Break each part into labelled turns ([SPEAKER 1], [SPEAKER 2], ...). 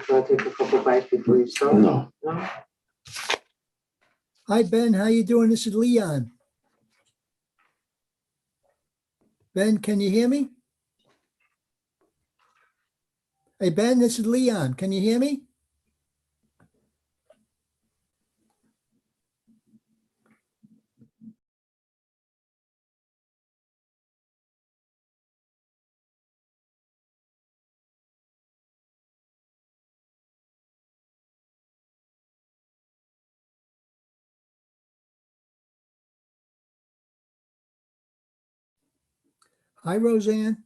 [SPEAKER 1] Want to take a couple bites before you start?
[SPEAKER 2] No.
[SPEAKER 1] No?
[SPEAKER 3] Hi, Ben. How you doing? This is Leon. Ben, can you hear me? Hey, Ben, this is Leon. Can you hear me? Hi, Roseanne.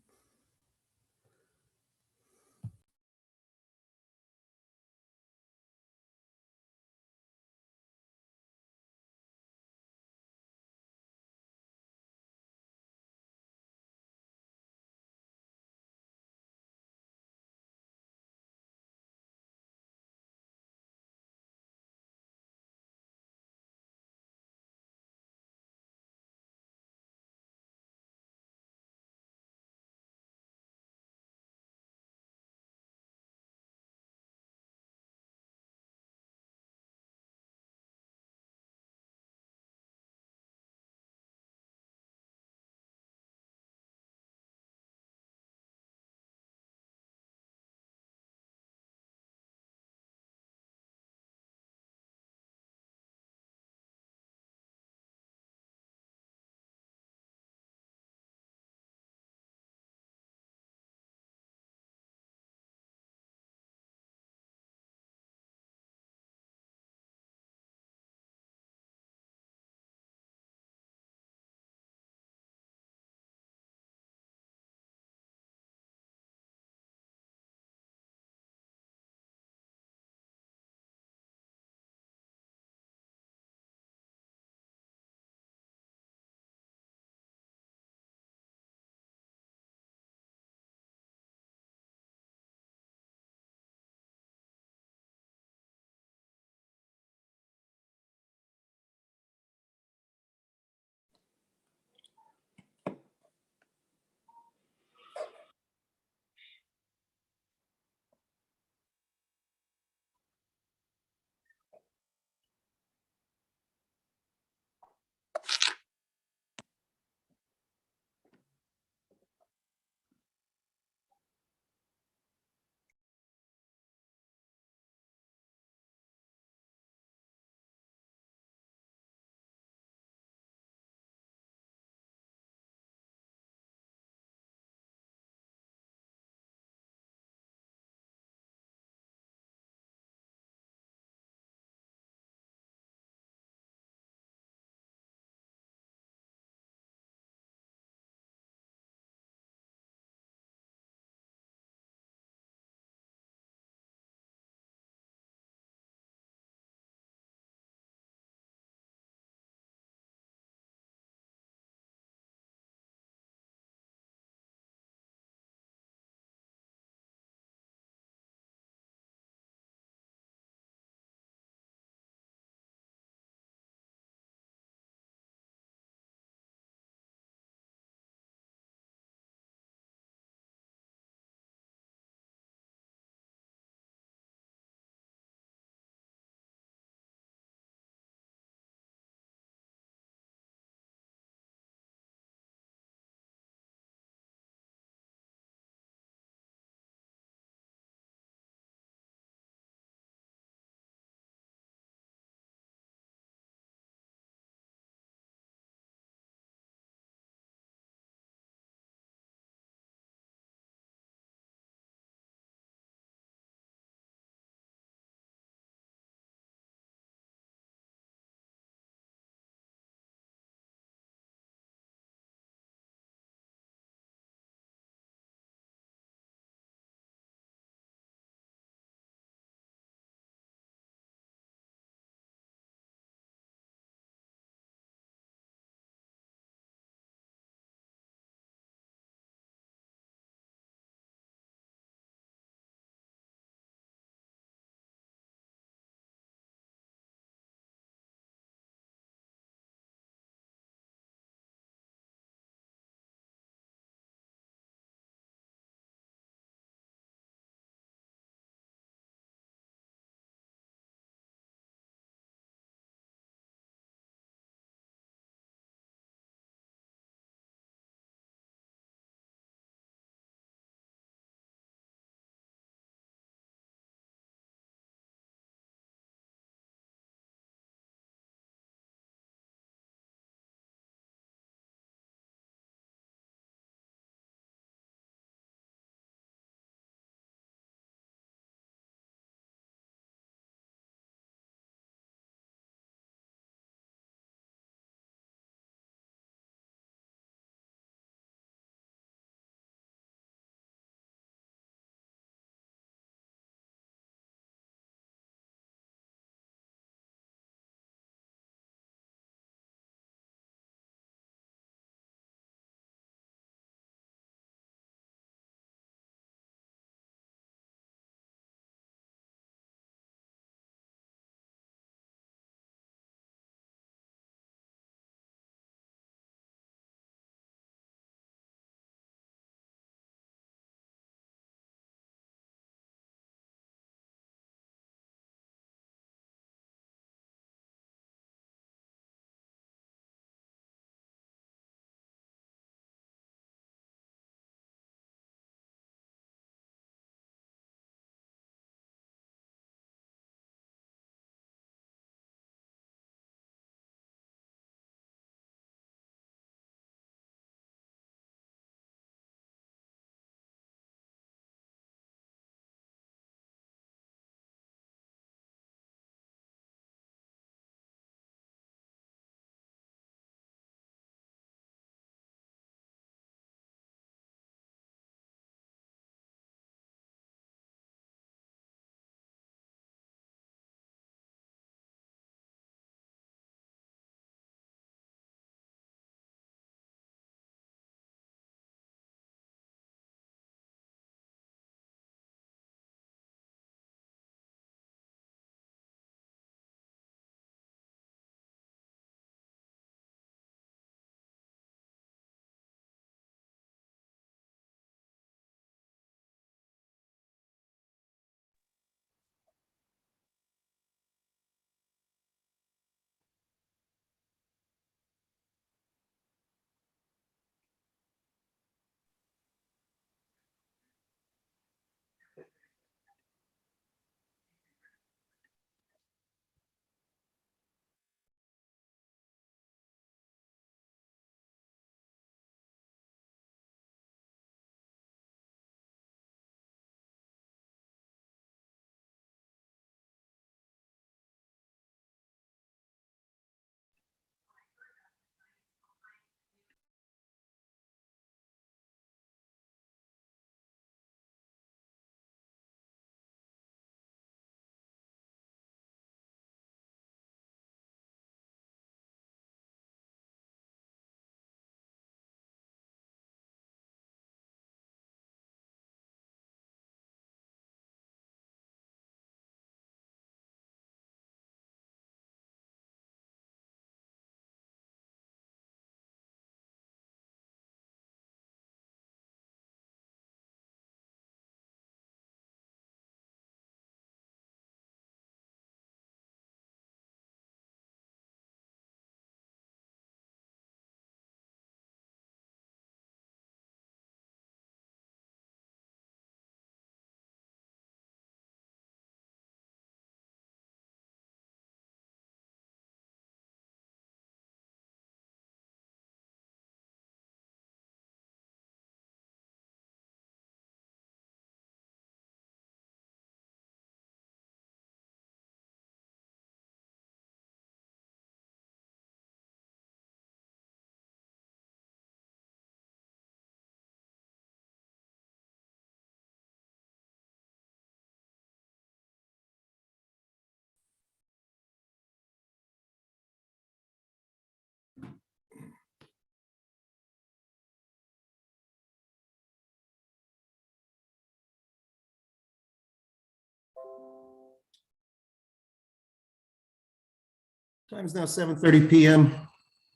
[SPEAKER 2] Time is now 7:30 p.m.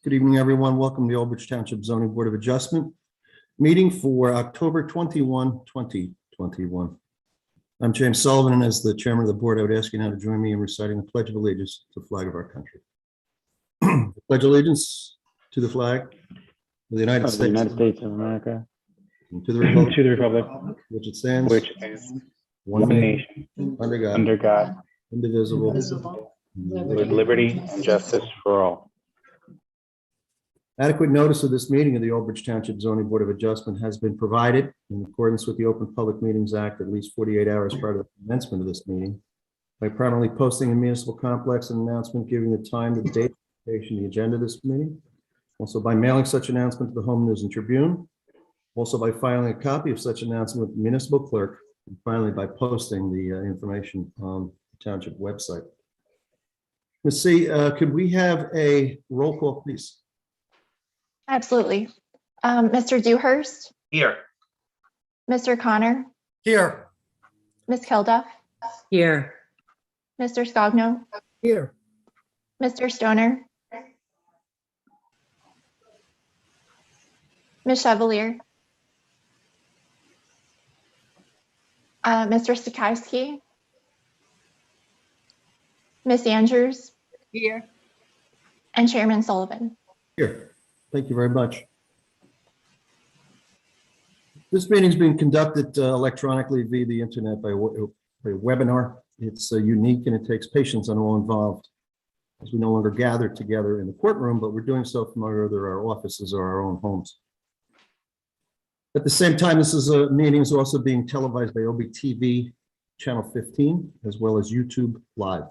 [SPEAKER 2] Good evening, everyone. Welcome to the Old Bridge Township Zoning Board of Adjustment meeting for October 21, 2021. I'm James Sullivan, and as the chairman of the board, I would ask you now to join me in reciting the Pledge of Allegiance to the flag of our country. The Pledge of Allegiance to the flag of the United
[SPEAKER 4] Of the United States of America,
[SPEAKER 2] and to the republic
[SPEAKER 4] to the republic,
[SPEAKER 2] which it stands,
[SPEAKER 4] which is
[SPEAKER 2] one
[SPEAKER 4] one
[SPEAKER 2] nation,
[SPEAKER 4] nation,
[SPEAKER 2] under God,
[SPEAKER 4] under God,
[SPEAKER 2] indivisible,
[SPEAKER 4] with liberty and justice for all.
[SPEAKER 2] Adequate notice of this meeting of the Old Bridge Township Zoning Board of Adjustment has been provided in accordance with the Open Public Meetings Act at least 48 hours prior to the commencement of this meeting by prominently posting in municipal complex an announcement giving the time, the date, location, the agenda of this meeting. Also by mailing such announcement to the Home News and Tribune. Also by filing a copy of such announcement with the municipal clerk. And finally, by posting the information on the township website. Ms. C, could we have a roll call, please?
[SPEAKER 5] Absolutely. Mr. Dewhurst,
[SPEAKER 1] Here.
[SPEAKER 5] Mr. Connor,
[SPEAKER 1] Here.
[SPEAKER 5] Ms. Kelduff,
[SPEAKER 6] Here.
[SPEAKER 5] Mr. Scogno,
[SPEAKER 3] Here,
[SPEAKER 5] Mr. Stoner, Ms. Chevalier, Mr. Stokowski, Ms. Andrews,
[SPEAKER 6] Here.
[SPEAKER 5] and Chairman Sullivan.
[SPEAKER 2] Here. Thank you very much. This meeting is being conducted electronically via the internet by webinar. It's unique and it takes patience on all involved as we no longer gather together in the courtroom, but we're doing so from either our offices or our own homes. At the same time, this is a meeting is also being televised by OBTV Channel 15, as well as YouTube Live.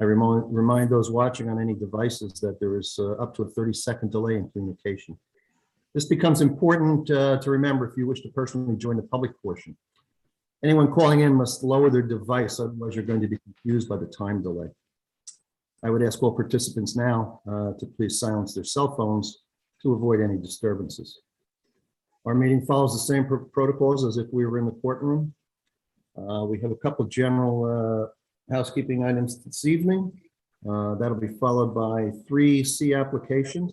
[SPEAKER 2] I remind those watching on any devices that there is up to a 30-second delay in communication. This becomes important to remember if you wish to personally join the public portion. Anyone calling in must lower their device, otherwise you're going to be confused by the time delay. I would ask all participants now to please silence their cell phones to avoid any disturbances. Our meeting follows the same protocols as if we were in the courtroom. We have a couple of general housekeeping items this evening. That'll be followed by 3 C applications.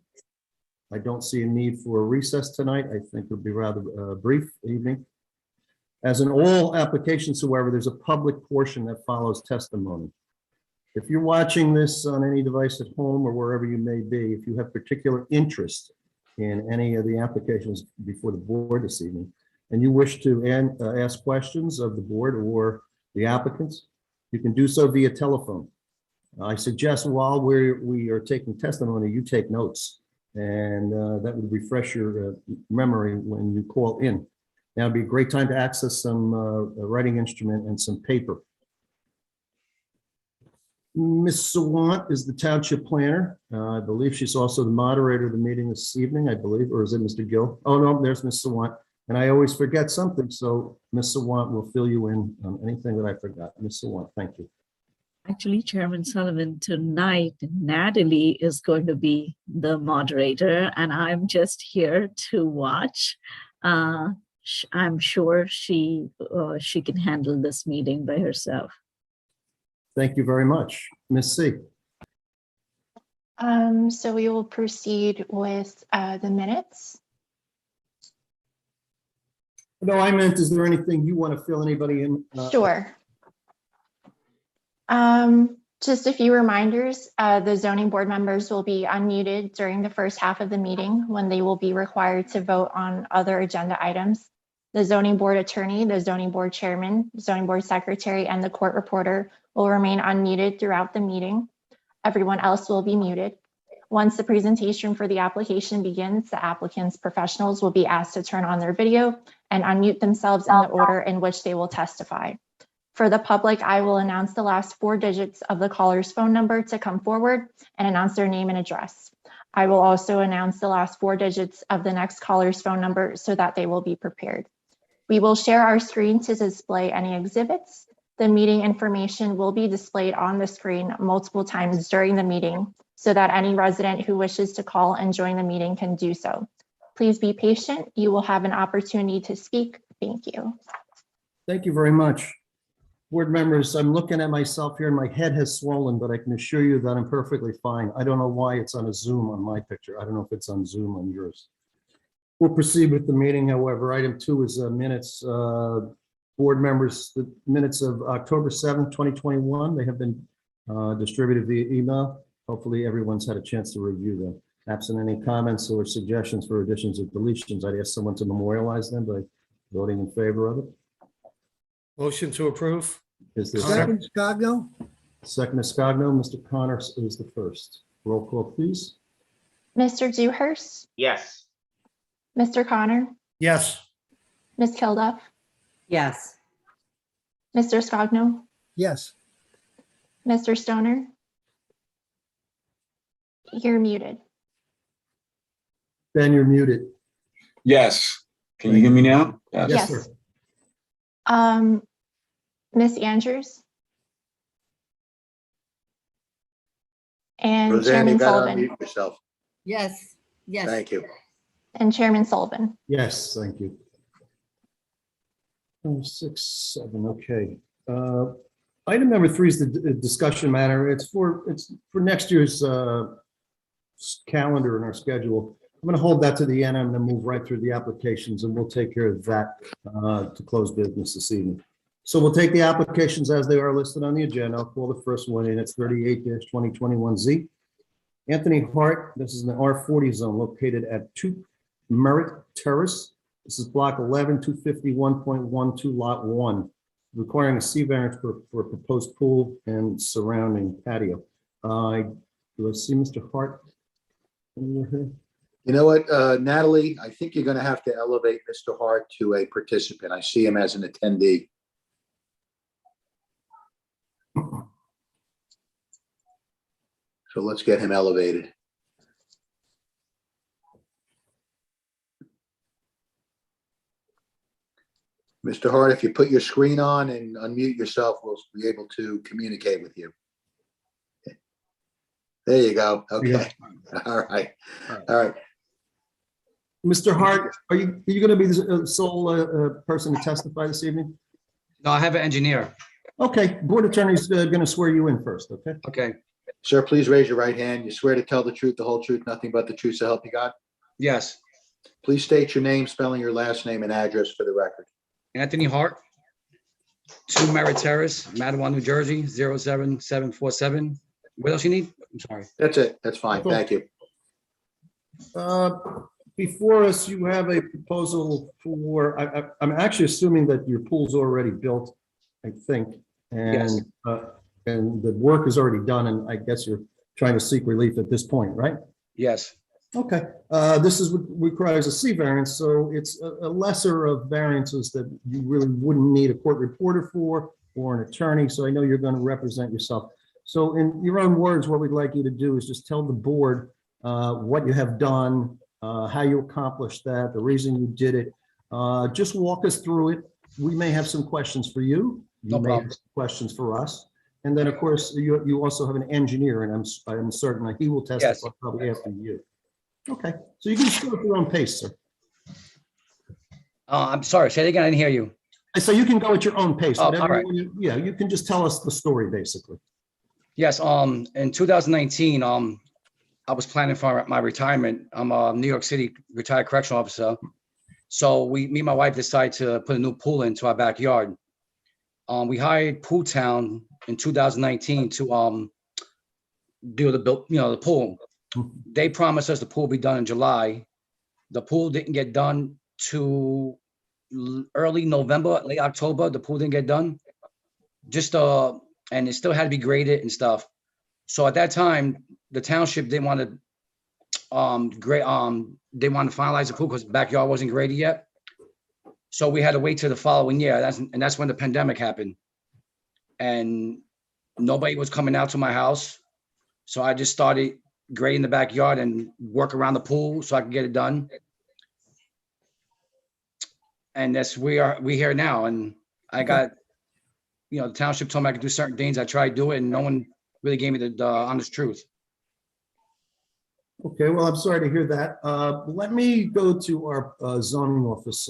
[SPEAKER 2] I don't see a need for a recess tonight. I think it'll be rather a brief evening. As in all applications, however, there's a public portion that follows testimony. If you're watching this on any device at home or wherever you may be, if you have particular interest in any of the applications before the board this evening, and you wish to ask questions of the board or the applicants, you can do so via telephone. I suggest while we are taking testimony, you take notes, and that would refresh your memory when you call in. Now would be a great time to access some writing instrument and some paper. Ms. Sawant is the township planner. I believe she's also the moderator of the meeting this evening, I believe, or is it Mr. Gill? Oh, no, there's Ms. Sawant. And I always forget something, so Ms. Sawant will fill you in on anything that I forgot. Ms. Sawant, thank you.
[SPEAKER 6] Actually, Chairman Sullivan, tonight Natalie is going to be the moderator, and I'm just here to watch. I'm sure she can handle this meeting by herself.
[SPEAKER 2] Thank you very much. Ms. C.
[SPEAKER 5] So we will proceed with the minutes.
[SPEAKER 2] No, I meant, is there anything you want to fill anybody in?
[SPEAKER 5] Sure. Just a few reminders. The zoning board members will be unmuted during the first half of the meeting when they will be required to vote on other agenda items. The zoning board attorney, the zoning board chairman, zoning board secretary, and the court reporter will remain unmuted throughout the meeting. Everyone else will be muted. Once the presentation for the application begins, the applicant's professionals will be asked to turn on their video and unmute themselves in the order in which they will testify. For the public, I will announce the last 4 digits of the caller's phone number to come forward and announce their name and address. I will also announce the last 4 digits of the next caller's phone number so that they will be prepared. We will share our screen to display any exhibits. The meeting information will be displayed on the screen multiple times during the meeting so that any resident who wishes to call and join the meeting can do so. Please be patient. You will have an opportunity to speak. Thank you.
[SPEAKER 2] Thank you very much. Board members, I'm looking at myself here and my head has swollen, but I can assure you that I'm perfectly fine. I don't know why it's on a Zoom on my picture. I don't know if it's on Zoom on yours. We'll proceed with the meeting. However, item 2 is minutes. Board members, the minutes of October 7th, 2021, they have been distributed via email. Hopefully, everyone's had a chance to review them. Absent any comments or suggestions for additions or deletions, I'd ask someone to memorialize them by voting in favor of it.
[SPEAKER 7] Motion to approve?
[SPEAKER 2] Is there a
[SPEAKER 3] Second, Scogno?
[SPEAKER 2] second? Is Scogno. Mr. Connor is the first. Roll call, please.
[SPEAKER 5] Mr. Dewhurst,
[SPEAKER 1] Yes.
[SPEAKER 5] Mr. Connor,
[SPEAKER 7] Yes.
[SPEAKER 5] Ms. Kilduff,
[SPEAKER 8] yes,
[SPEAKER 5] Mr. Scogno,
[SPEAKER 3] Yes.
[SPEAKER 5] Mr. Stoner. You're muted.
[SPEAKER 2] Ben, you're muted.
[SPEAKER 9] Yes. Can you hear me now? Yes.
[SPEAKER 5] Yes.
[SPEAKER 2] sir.
[SPEAKER 5] Ms. Andrews. And
[SPEAKER 1] Roseanne, you
[SPEAKER 5] Chairman
[SPEAKER 1] gotta
[SPEAKER 5] Sullivan.
[SPEAKER 1] unmute yourself.
[SPEAKER 8] yes, yes.
[SPEAKER 1] Thank you.
[SPEAKER 5] And Chairman Sullivan.
[SPEAKER 2] Yes, thank you. 6, 7, okay. Item number 3 is the discussion matter. It's for next year's calendar and our schedule. I'm going to hold that to the end. I'm going to move right through the applications and we'll take care of that to close business this evening. So we'll take the applications as they are listed on the agenda. I'll call the first one in. It's 38-2021Z. Anthony Hart, this is an R40 zone located at 2 Merritt Terrace. This is block 11, 251.12, lot 1, requiring a C variance for a proposed pool and surrounding patio. Do I see Mr. Hart over here?
[SPEAKER 1] You know what, Natalie, I think you're gonna have to elevate Mr. Hart to a participant. I see him as an attendee. So let's get him elevated. Mr. Hart, if you put your screen on and unmute yourself, we'll be able to communicate with you. There you go. Okay. All right. All right.
[SPEAKER 2] Mr. Hart, are you going to be the sole person to testify this evening?
[SPEAKER 10] No, I have an engineer.
[SPEAKER 2] Okay, board attorney's going to swear you in first, okay?
[SPEAKER 10] Okay.
[SPEAKER 1] Sir, please raise your right hand. You swear to tell the truth, the whole truth, nothing but the truth, so help you God?
[SPEAKER 10] Yes.
[SPEAKER 1] Please state your name, spelling your last name and address for the record.
[SPEAKER 10] Anthony Hart, 2 Merritt Terrace, Matawan, New Jersey, 07747. What else you need? I'm sorry.
[SPEAKER 1] That's it. That's fine. Thank you.
[SPEAKER 2] Before us, you have a proposal for, I'm actually assuming that your pool's already built, I think.
[SPEAKER 10] Yes.
[SPEAKER 2] And the work is already done, and I guess you're trying to seek relief at this point, right?
[SPEAKER 10] Yes.
[SPEAKER 2] Okay, this is what requires a C variance, so it's a lesser of variances that you really wouldn't need a court reporter for or an attorney, so I know you're going to represent yourself. So in your own words, what we'd like you to do is just tell the board what you have done, how you accomplished that, the reason you did it. Just walk us through it. We may have some questions for you.
[SPEAKER 10] No
[SPEAKER 2] You may
[SPEAKER 10] problem.
[SPEAKER 2] have some questions for us. And then, of course, you also have an engineer, and I'm certain that he will testify probably after you. Okay, so you can just go at your own pace, sir.
[SPEAKER 10] I'm sorry. Say it again. I didn't hear you.
[SPEAKER 2] So you can go at your own pace.
[SPEAKER 10] Oh,
[SPEAKER 2] whatever
[SPEAKER 10] all right.
[SPEAKER 2] Yeah, you can just tell us the story, basically.
[SPEAKER 10] Yes. In 2019, I was planning for my retirement. I'm a New York City retired correctional officer. So me and my wife decided to put a new pool into our backyard. We hired Pool Town in 2019 to do the pool. They promised us the pool will be done in July. The pool didn't get done to early November, late October. The pool didn't get done. And it still had to be graded and stuff. So at that time, the township didn't want to they wanted to finalize the pool because the backyard wasn't graded yet. So we had to wait till the following year. That's when the pandemic happened. And nobody was coming out to my house. So I just started grading the backyard and work around the pool so I could get it done. And we here now. And I got, the township told me I could do certain things. I tried to do it and no one really gave me the honest truth.
[SPEAKER 2] Okay, well, I'm sorry to hear that. Let me go to our zoning officer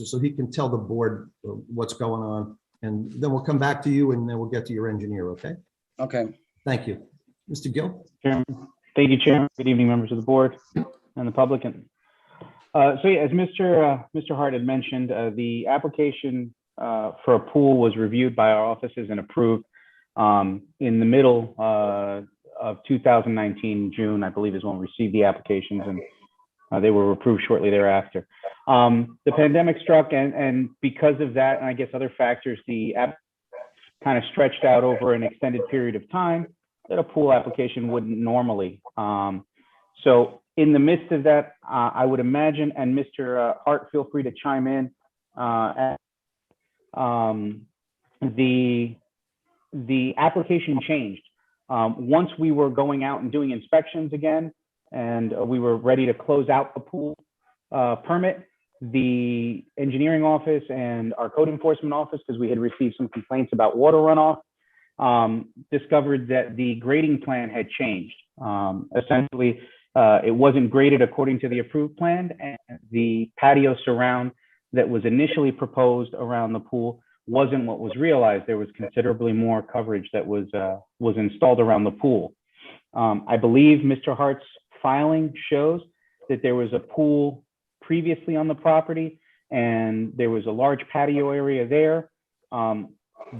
[SPEAKER 2] so he can tell the board what's going on And then we'll come back to you and then we'll get to your engineer, okay?
[SPEAKER 10] Okay.
[SPEAKER 2] Thank you. Mr. Gill?
[SPEAKER 4] Chairman. Thank you, Chairman. Good evening, members of the board and the public. And so yeah, as Mr. Hart had mentioned, the application for a pool was reviewed by our offices and approved in the middle of 2019, June, I believe is when we received the applications, and they were approved shortly thereafter. The pandemic struck, and because of that, and I guess other factors, the app kind of stretched out over an extended period of time that a pool application wouldn't normally. So in the midst of that, I would imagine, and Mr. Hart, feel free to chime in, the application changed. Once we were going out and doing inspections again, and we were ready to close out the pool permit, the engineering office and our code enforcement office, because we had received some complaints about water runoff, discovered that the grading plan had changed. Essentially, it wasn't graded according to the approved plan, and the patio surround that was initially proposed around the pool wasn't what was realized. There was considerably more coverage that was installed around the pool. I believe Mr. Hart's filing shows that there was a pool previously on the property, and there was a large patio area there.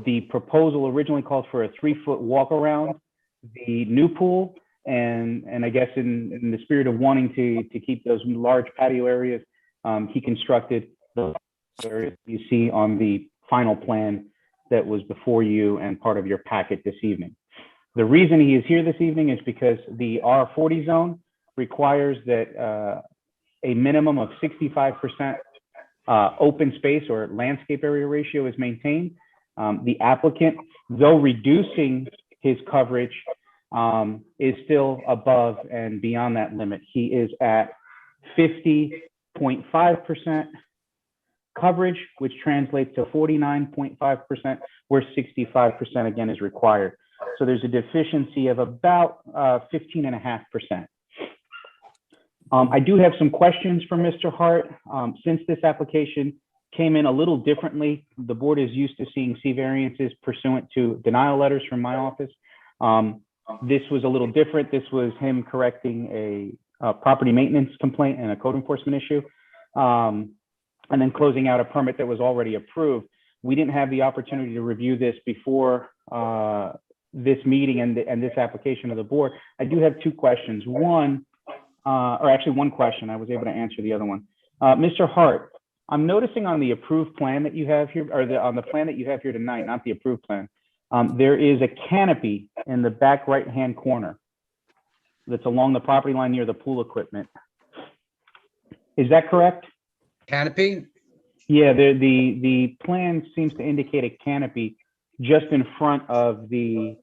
[SPEAKER 4] The proposal originally called for a 3-foot walk around the new pool, and I guess in the spirit of wanting to keep those large patio areas, he constructed the areas you see on the final plan that was before you and part of your packet this evening. The reason he is here this evening is because the R40 zone requires that a minimum of 65% open space or landscape area ratio is maintained. The applicant, though reducing his coverage, is still above and beyond that limit. He is at 50.5% coverage, which translates to 49.5%, where 65% again is required. So there's a deficiency of about 15.5%. I do have some questions for Mr. Hart. Since this application came in a little differently, the board is used to seeing C variances pursuant to denial letters from my office. This was a little different. This was him correcting a property maintenance complaint and a code enforcement issue, and then closing out a permit that was already approved. We didn't have the opportunity to review this before this meeting and this application of the board. I do have two questions. One, or actually one question. I was able to answer the other one. Mr. Hart, I'm noticing on the approved plan that you have here, or on the plan that you have here tonight, not the approved plan, there is a canopy in the back right-hand corner that's along the property line near the pool equipment. Is that correct?
[SPEAKER 10] Canopy?
[SPEAKER 4] Yeah, the plan seems to indicate a canopy just in front of the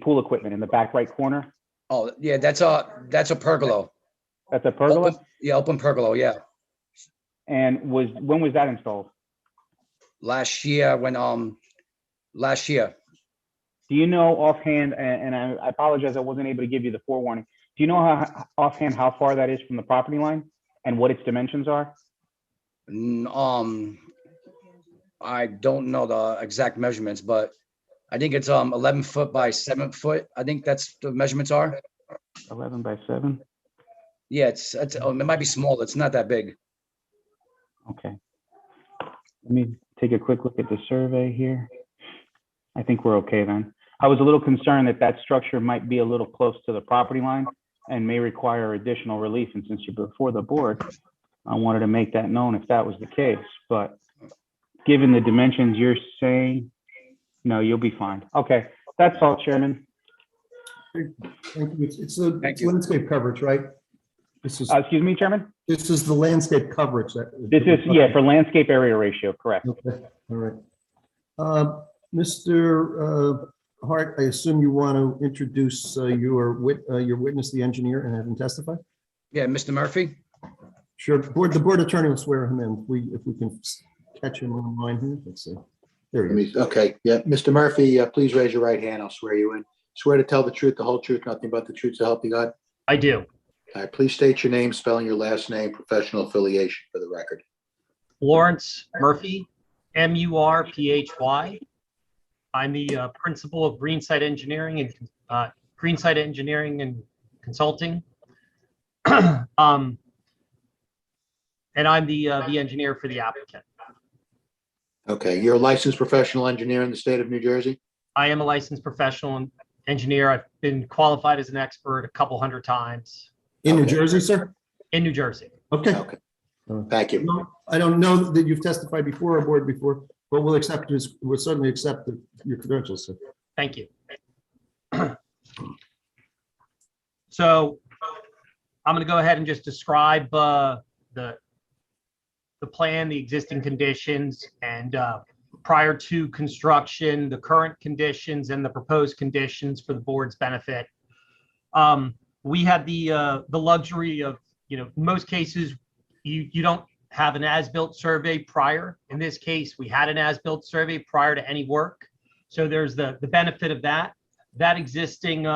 [SPEAKER 4] pool equipment in the back right corner.
[SPEAKER 10] Oh, yeah, that's a pergola.
[SPEAKER 4] That's a pergola?
[SPEAKER 10] Open pergola, yeah.
[SPEAKER 4] And when was that installed?
[SPEAKER 10] Last year.
[SPEAKER 4] Do you know offhand, and I apologize, I wasn't able to give you the forewarning. Do you know offhand how far that is from the property line and what its dimensions are?
[SPEAKER 10] I don't know the exact measurements, but I think it's 11 foot by 7 foot. I think that's the measurements are.
[SPEAKER 4] 11 by 7?
[SPEAKER 10] Yeah, it might be small. It's not that big.
[SPEAKER 4] Okay. Let me take a quick look at the survey here. I think we're okay then. I was a little concerned that that structure might be a little close to the property line and may require additional relief. And since you're before the board, I wanted to make that known if that was the case. But given the dimensions you're saying, no, you'll be fine. Okay, that's all, Chairman.
[SPEAKER 2] Thank you. It's the
[SPEAKER 10] Thank you.
[SPEAKER 2] landscape coverage, right? This is
[SPEAKER 4] Excuse me, Chairman?
[SPEAKER 2] this is the landscape coverage that.
[SPEAKER 4] This is, yeah, for landscape area ratio, correct.
[SPEAKER 2] Okay, all right. Mr. Hart, I assume you want to introduce your witness, the engineer, and have him testify?
[SPEAKER 10] Yeah, Mr. Murphy?
[SPEAKER 2] Sure. The board attorney will swear him in. If we can catch him online here. Let's see. There he is.
[SPEAKER 1] Okay, yeah, Mr. Murphy, please raise your right hand. I'll swear you in. Swear to tell the truth, the whole truth, nothing but the truth, so help you God.
[SPEAKER 7] I do.
[SPEAKER 1] All right, please state your name, spelling your last name, professional affiliation for the record.
[SPEAKER 7] Lawrence Murphy,
[SPEAKER 11] Murphy. I'm the principal of Greenside Engineering and Consulting. And I'm the engineer for the applicant.
[SPEAKER 1] Okay, you're a licensed professional engineer in the state of New Jersey?
[SPEAKER 11] I am a licensed professional engineer. I've been qualified as an expert a couple hundred times
[SPEAKER 2] In New
[SPEAKER 1] Okay.
[SPEAKER 2] Jersey, sir?
[SPEAKER 11] in New Jersey.
[SPEAKER 2] Okay.
[SPEAKER 1] Okay, thank you.
[SPEAKER 2] I don't know that you've testified before our board before, but we'll certainly accept your credentials, sir.
[SPEAKER 11] Thank you. So I'm going to go ahead and just describe the plan, the existing conditions, and prior to construction, the current conditions and the proposed conditions for the board's benefit. We had the luxury of, in most cases, you don't have an as-built survey prior. In this case, we had an as-built survey prior to any work. So there's the benefit of that. That existing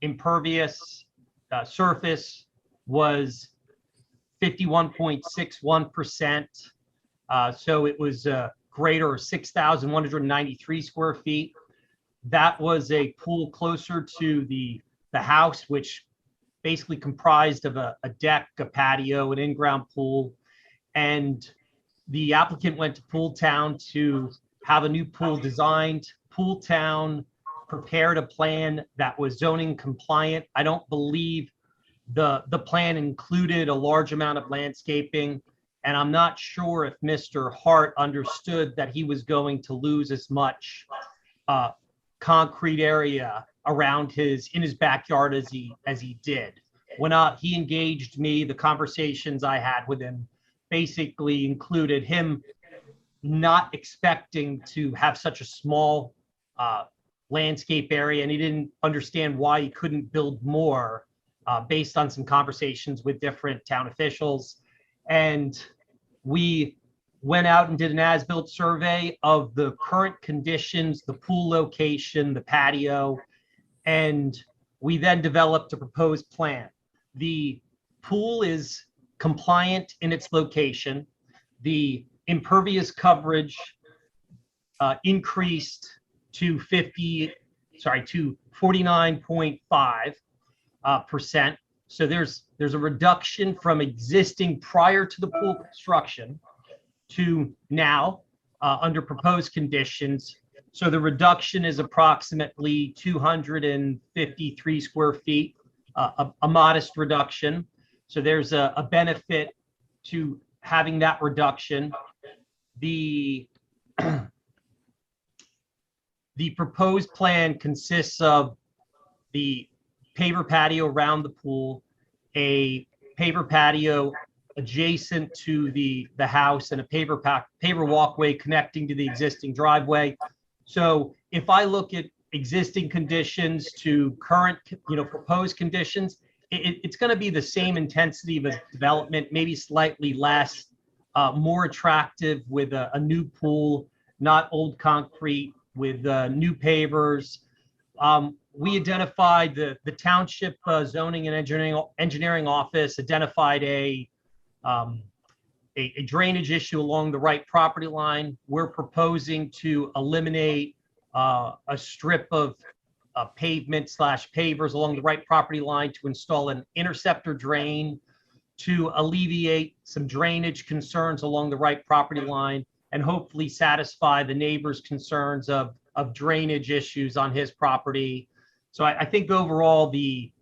[SPEAKER 11] impervious surface was 51.61%. So it was greater 6,193 square feet. That was a pool closer to the house, which basically comprised of a deck, a patio, an in-ground pool. And the applicant went to Pool Town to have a new pool designed. Pool Town prepared a plan that was zoning compliant. I don't believe the plan included a large amount of landscaping, and I'm not sure if Mr. Hart understood that he was going to lose as much concrete area around in his backyard as he did. When he engaged me, the conversations I had with him basically included him not expecting to have such a small landscape area, and he didn't understand why he couldn't build more based on some conversations with different town officials. And we went out and did an as-built survey of the current conditions, the pool location, the patio, and we then developed a proposed plan. The pool is compliant in its location. The impervious coverage increased to 49.5%. So there's a reduction from existing prior to the pool construction to now under proposed conditions. So the reduction is approximately 253 square feet, a modest reduction. So there's a benefit to having that reduction. The proposed plan consists of the paver patio around the pool, a paver patio adjacent to the house, and a paver walkway connecting to the existing driveway. So if I look at existing conditions to current, proposed conditions, it's going to be the same intensity of a development, maybe slightly less, more attractive with a new pool, not old concrete, with new pavers. We identified the township zoning and engineering office identified a drainage issue along the right property line. We're proposing to eliminate a strip of pavement / pavers along the right property line to install an interceptor drain to alleviate some drainage concerns along the right property line and hopefully satisfy the neighbor's concerns of drainage issues on his property. So I think overall the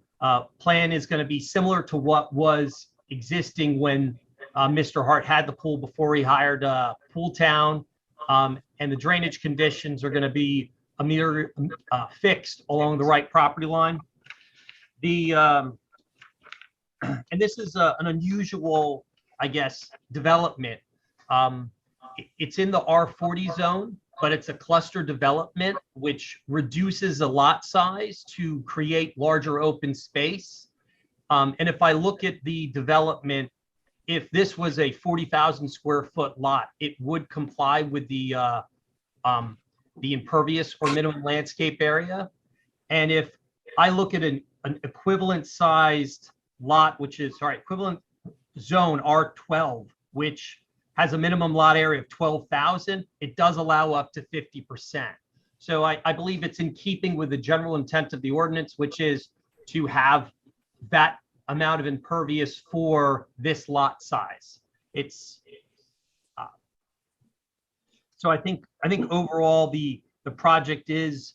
[SPEAKER 11] plan is going to be similar to what was existing when Mr. Hart had the pool before he hired Pool Town, and the drainage conditions are going to be fixed along the right property line. And this is an unusual, I guess, development. It's in the R40 zone, but it's a cluster development, which reduces the lot size to create larger open space. And if I look at the development, if this was a 40,000 square foot lot, it would comply with the impervious or minimum landscape area. And if I look at an equivalent sized lot, which is, equivalent zone R12, which has a minimum lot area of 12,000. It does allow up to 50%. So I believe it's in keeping with the general intent of the ordinance, which is to have that amount of impervious for this lot size. So I think overall the project is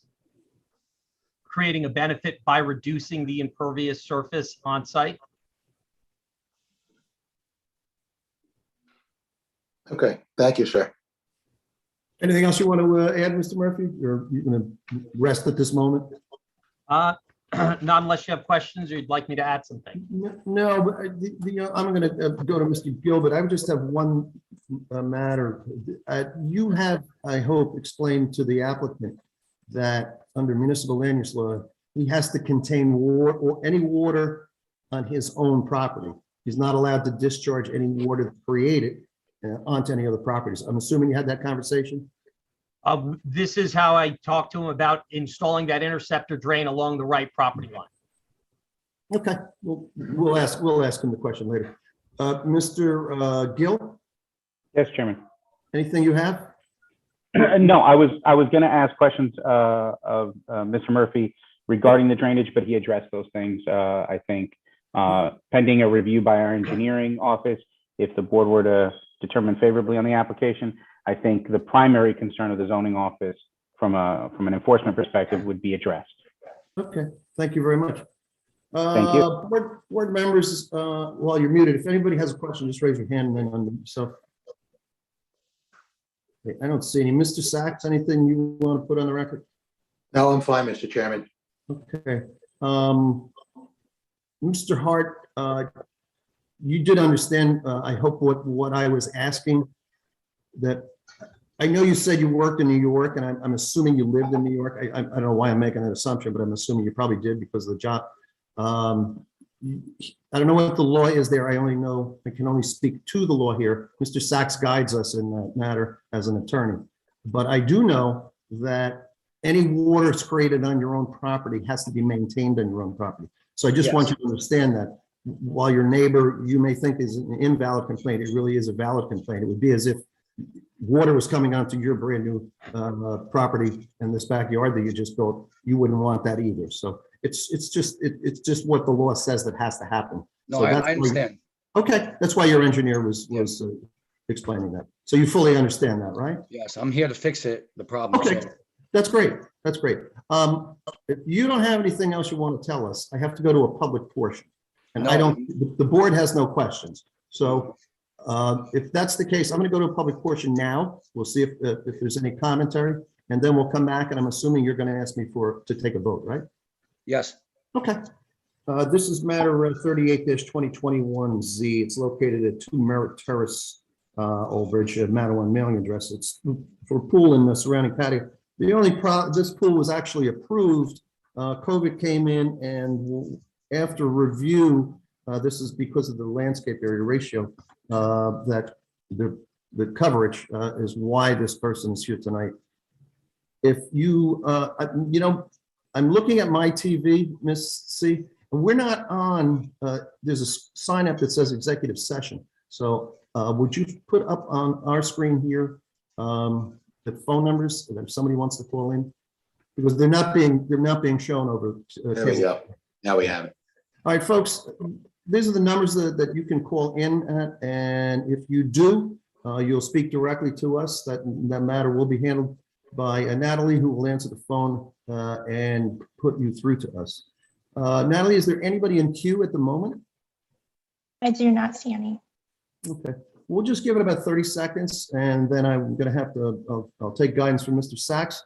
[SPEAKER 11] creating a benefit by reducing the impervious surface on site.
[SPEAKER 1] Okay, thank you, sir.
[SPEAKER 2] Anything else you want to add, Mr. Murphy? Or you going to rest at this moment?
[SPEAKER 11] Not unless you have questions or you'd like me to add something.
[SPEAKER 2] No, but I'm going to go to Mr. Gilbert. I would just have one matter. You have, I hope, explained to the applicant that under municipal land use law, he has to contain water or any water on his own property. He's not allowed to discharge any water created onto any other properties. I'm assuming you had that conversation?
[SPEAKER 11] This is how I talked to him about installing that interceptor drain along the right property line.
[SPEAKER 2] Okay, we'll ask him the question later. Mr. Gill,
[SPEAKER 4] Yes, Chairman.
[SPEAKER 2] anything you have?
[SPEAKER 4] No, I was going to ask questions of Mr. Murphy regarding the drainage, but he addressed those things. I think pending a review by our engineering office, if the board were to determine favorably on the application, I think the primary concern of the zoning office from an enforcement perspective would be addressed.
[SPEAKER 2] Okay, thank you very much.
[SPEAKER 4] Thank you.
[SPEAKER 2] Board members, while you're muted, if anybody has a question, just raise your hand and then on yourself. Okay, I don't see any. Mr. Sachs, anything you want to put on the record?
[SPEAKER 1] No, I'm fine, Mr. Chairman.
[SPEAKER 2] Okay. Mr. Hart, you did understand, I hope, what I was asking. That I know you said you worked in New York, and I'm assuming you lived in New York. I don't know why I'm making that assumption, but I'm assuming you probably did because of the job. I don't know what the law is there. I can only speak to the law here. Mr. Sachs guides us in that matter as an attorney. But I do know that any water that's created on your own property has to be maintained on your own property. So I just want you to understand that while your neighbor, you may think is an invalid complaint, it really is a valid complaint. It would be as if water was coming onto your brand new property in this backyard that you just built. You wouldn't want that either. So it's just what the law says that has to happen.
[SPEAKER 10] No,
[SPEAKER 2] So
[SPEAKER 10] I
[SPEAKER 2] that's
[SPEAKER 10] understand.
[SPEAKER 2] Okay, that's why your engineer was explaining that. So you fully understand that, right?
[SPEAKER 10] Yes, I'm here to fix it, the problem.
[SPEAKER 2] Okay,
[SPEAKER 10] So,
[SPEAKER 2] that's great. That's great. If you don't have anything else you want to tell us, I have to go to a public portion. And the board has no questions. So if that's the case, I'm going to go to a public portion now. We'll see if there's any commentary, and then we'll come back, and I'm assuming you're going to ask me to take a vote, right?
[SPEAKER 10] yes,
[SPEAKER 2] Okay. This is matter 38-2021Z. It's located at 2 Merritt Terrace, Old Bridge, Madawan mailing address. It's for a pool in the surrounding patio. The only this pool was actually approved. COVID came in, and after review, this is because of the landscape area ratio, that the coverage is why this person is here tonight. If you, I'm looking at my TV, Miss C, and we're not on, there's a sign up that says executive session. So would you put up on our screen here the phone numbers if somebody wants to call in? Because they're not being shown over.
[SPEAKER 1] There we go. Now we have it.
[SPEAKER 2] All right, folks, these are the numbers that you can call in at, and if you do, you'll speak directly to us. That matter will be handled by Natalie, who will answer the phone and put you through to us. Natalie, is there anybody in queue at the moment?
[SPEAKER 5] I do not see any.
[SPEAKER 2] Okay, we'll just give it about 30 seconds, and then I'm going to have to, I'll take guidance from Mr. Sachs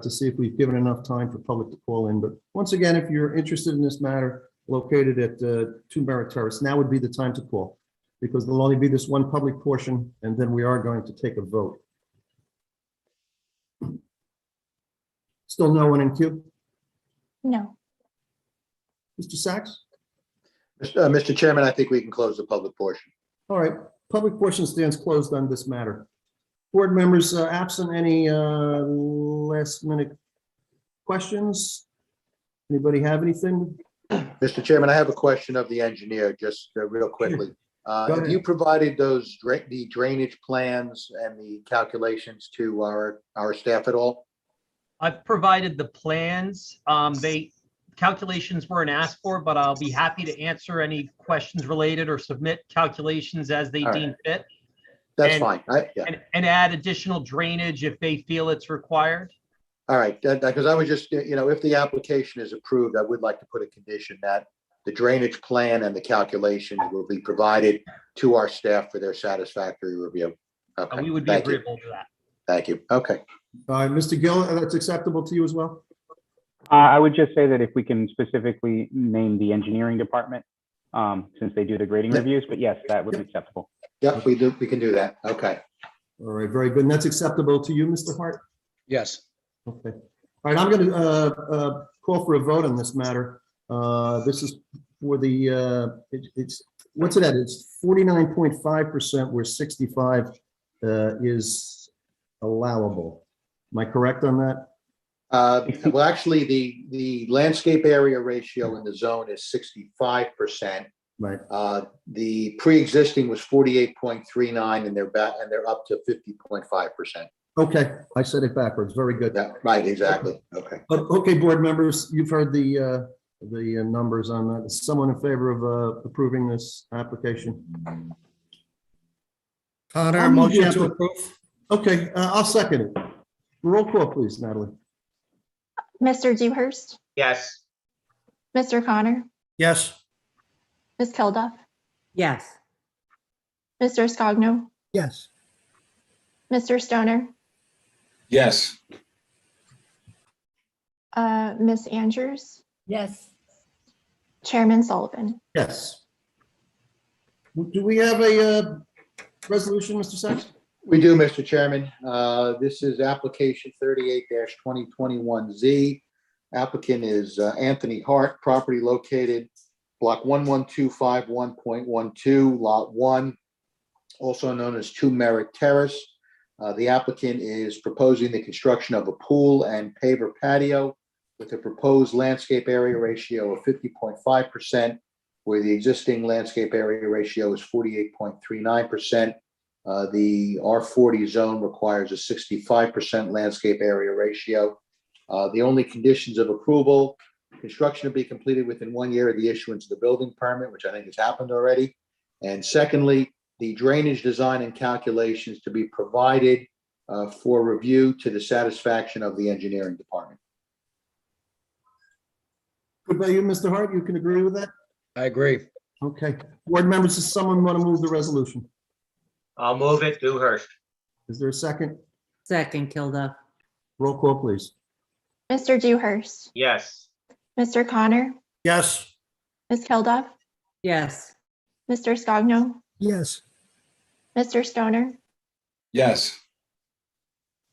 [SPEAKER 2] to see if we've given enough time for public to call in. But once again, if you're interested in this matter, located at 2 Merritt Terrace, now would be the time to call, because there'll only be this one public portion, and then we are going to take a vote. Still no one in queue?
[SPEAKER 5] No.
[SPEAKER 2] Mr. Sachs?
[SPEAKER 1] Mr. Chairman, I think we can close the public portion.
[SPEAKER 2] All right, public portion stands closed on this matter. Board members absent, any last minute questions? Anybody have anything?
[SPEAKER 1] Mr. Chairman, I have a question of the engineer, just real quickly.
[SPEAKER 2] Go
[SPEAKER 1] Have
[SPEAKER 2] ahead.
[SPEAKER 1] you provided the drainage plans and the calculations to our staff at all?
[SPEAKER 11] I've provided the plans. Calculations weren't asked for, but I'll be happy to answer any questions related or submit calculations as they
[SPEAKER 1] All right.
[SPEAKER 11] deem fit.
[SPEAKER 1] That's
[SPEAKER 11] And-
[SPEAKER 1] fine. Yeah.
[SPEAKER 11] And add additional drainage if they feel it's required.
[SPEAKER 1] All right, because I was just, if the application is approved, I would like to put a condition that the drainage plan and the calculations will be provided to our staff for their satisfactory review. Okay,
[SPEAKER 11] We would be
[SPEAKER 1] thank you.
[SPEAKER 11] agreeable to that.
[SPEAKER 1] Thank you. Okay.
[SPEAKER 2] All right, Mr. Gill, that's acceptable to you as well?
[SPEAKER 4] I would just say that if we can specifically name the engineering department, since they do the grading
[SPEAKER 1] Yep.
[SPEAKER 4] reviews, but yes, that would be acceptable.
[SPEAKER 1] Yep, we can do that. Okay.
[SPEAKER 2] All right, very good. And that's acceptable to you, Mr. Hart?
[SPEAKER 10] Yes.
[SPEAKER 2] Okay. All right, I'm going to call for a vote on this matter. This is for the, it's, what's it at? It's 49.5% where 65 is allowable. Am I correct on that?
[SPEAKER 1] Well, actually, the landscape area ratio in the zone is 65%.
[SPEAKER 2] Right.
[SPEAKER 1] The pre-existing was 48.39 and they're up to 50.5%.
[SPEAKER 2] Okay, I said it backwards. Very good.
[SPEAKER 1] Yeah, right, exactly. Okay.
[SPEAKER 2] But, okay, board members, you've heard the numbers on that. Is someone in favor of approving this application?
[SPEAKER 7] Connor,
[SPEAKER 2] I'll move the
[SPEAKER 7] motion to
[SPEAKER 2] app-
[SPEAKER 7] approve?
[SPEAKER 2] Okay, I'll second it. Roll call, please, Natalie.
[SPEAKER 5] Mr. Dewhurst,
[SPEAKER 11] Yes.
[SPEAKER 5] Mr. Connor,
[SPEAKER 7] Yes.
[SPEAKER 5] Ms. Kilduff,
[SPEAKER 8] Yes.
[SPEAKER 5] Mr. Scogno,
[SPEAKER 3] Yes.
[SPEAKER 5] Mr. Stoner,
[SPEAKER 9] Yes.
[SPEAKER 5] Ms. Andrews,
[SPEAKER 8] Yes.
[SPEAKER 5] Chairman Sullivan.
[SPEAKER 2] Yes. Do we have a resolution, Mr. Sachs?
[SPEAKER 1] We do, Mr. Chairman. This is application 38-2021Z. Applicant is Anthony Hart, property located block 11251.12, lot 1, also known as 2 Merritt Terrace. The applicant is proposing the construction of a pool and paver patio with a proposed landscape area ratio of 50.5%, where the existing landscape area ratio is 48.39%. The R40 zone requires a 65% landscape area ratio. The only conditions of approval: construction to be completed within 1 year of the issuance of the building permit, which I think has happened already. And secondly, the drainage design and calculations to be provided for review to the satisfaction of the engineering department.
[SPEAKER 2] Good by you, Mr. Hart. You can agree with that?
[SPEAKER 10] I agree.
[SPEAKER 2] Okay. Board members, does someone want to move the resolution?
[SPEAKER 11] I'll move it. Dewhurst.
[SPEAKER 2] Is there a second?
[SPEAKER 8] Second, Kilduff.
[SPEAKER 2] Roll call, please.
[SPEAKER 5] Mr. Dewhurst,
[SPEAKER 11] Yes.
[SPEAKER 5] Mr. Connor,
[SPEAKER 7] Yes.
[SPEAKER 5] Ms. Kilduff,
[SPEAKER 8] Yes.
[SPEAKER 5] Mr. Scogno,
[SPEAKER 3] Yes.
[SPEAKER 5] Mr. Stoner,
[SPEAKER 9] Yes.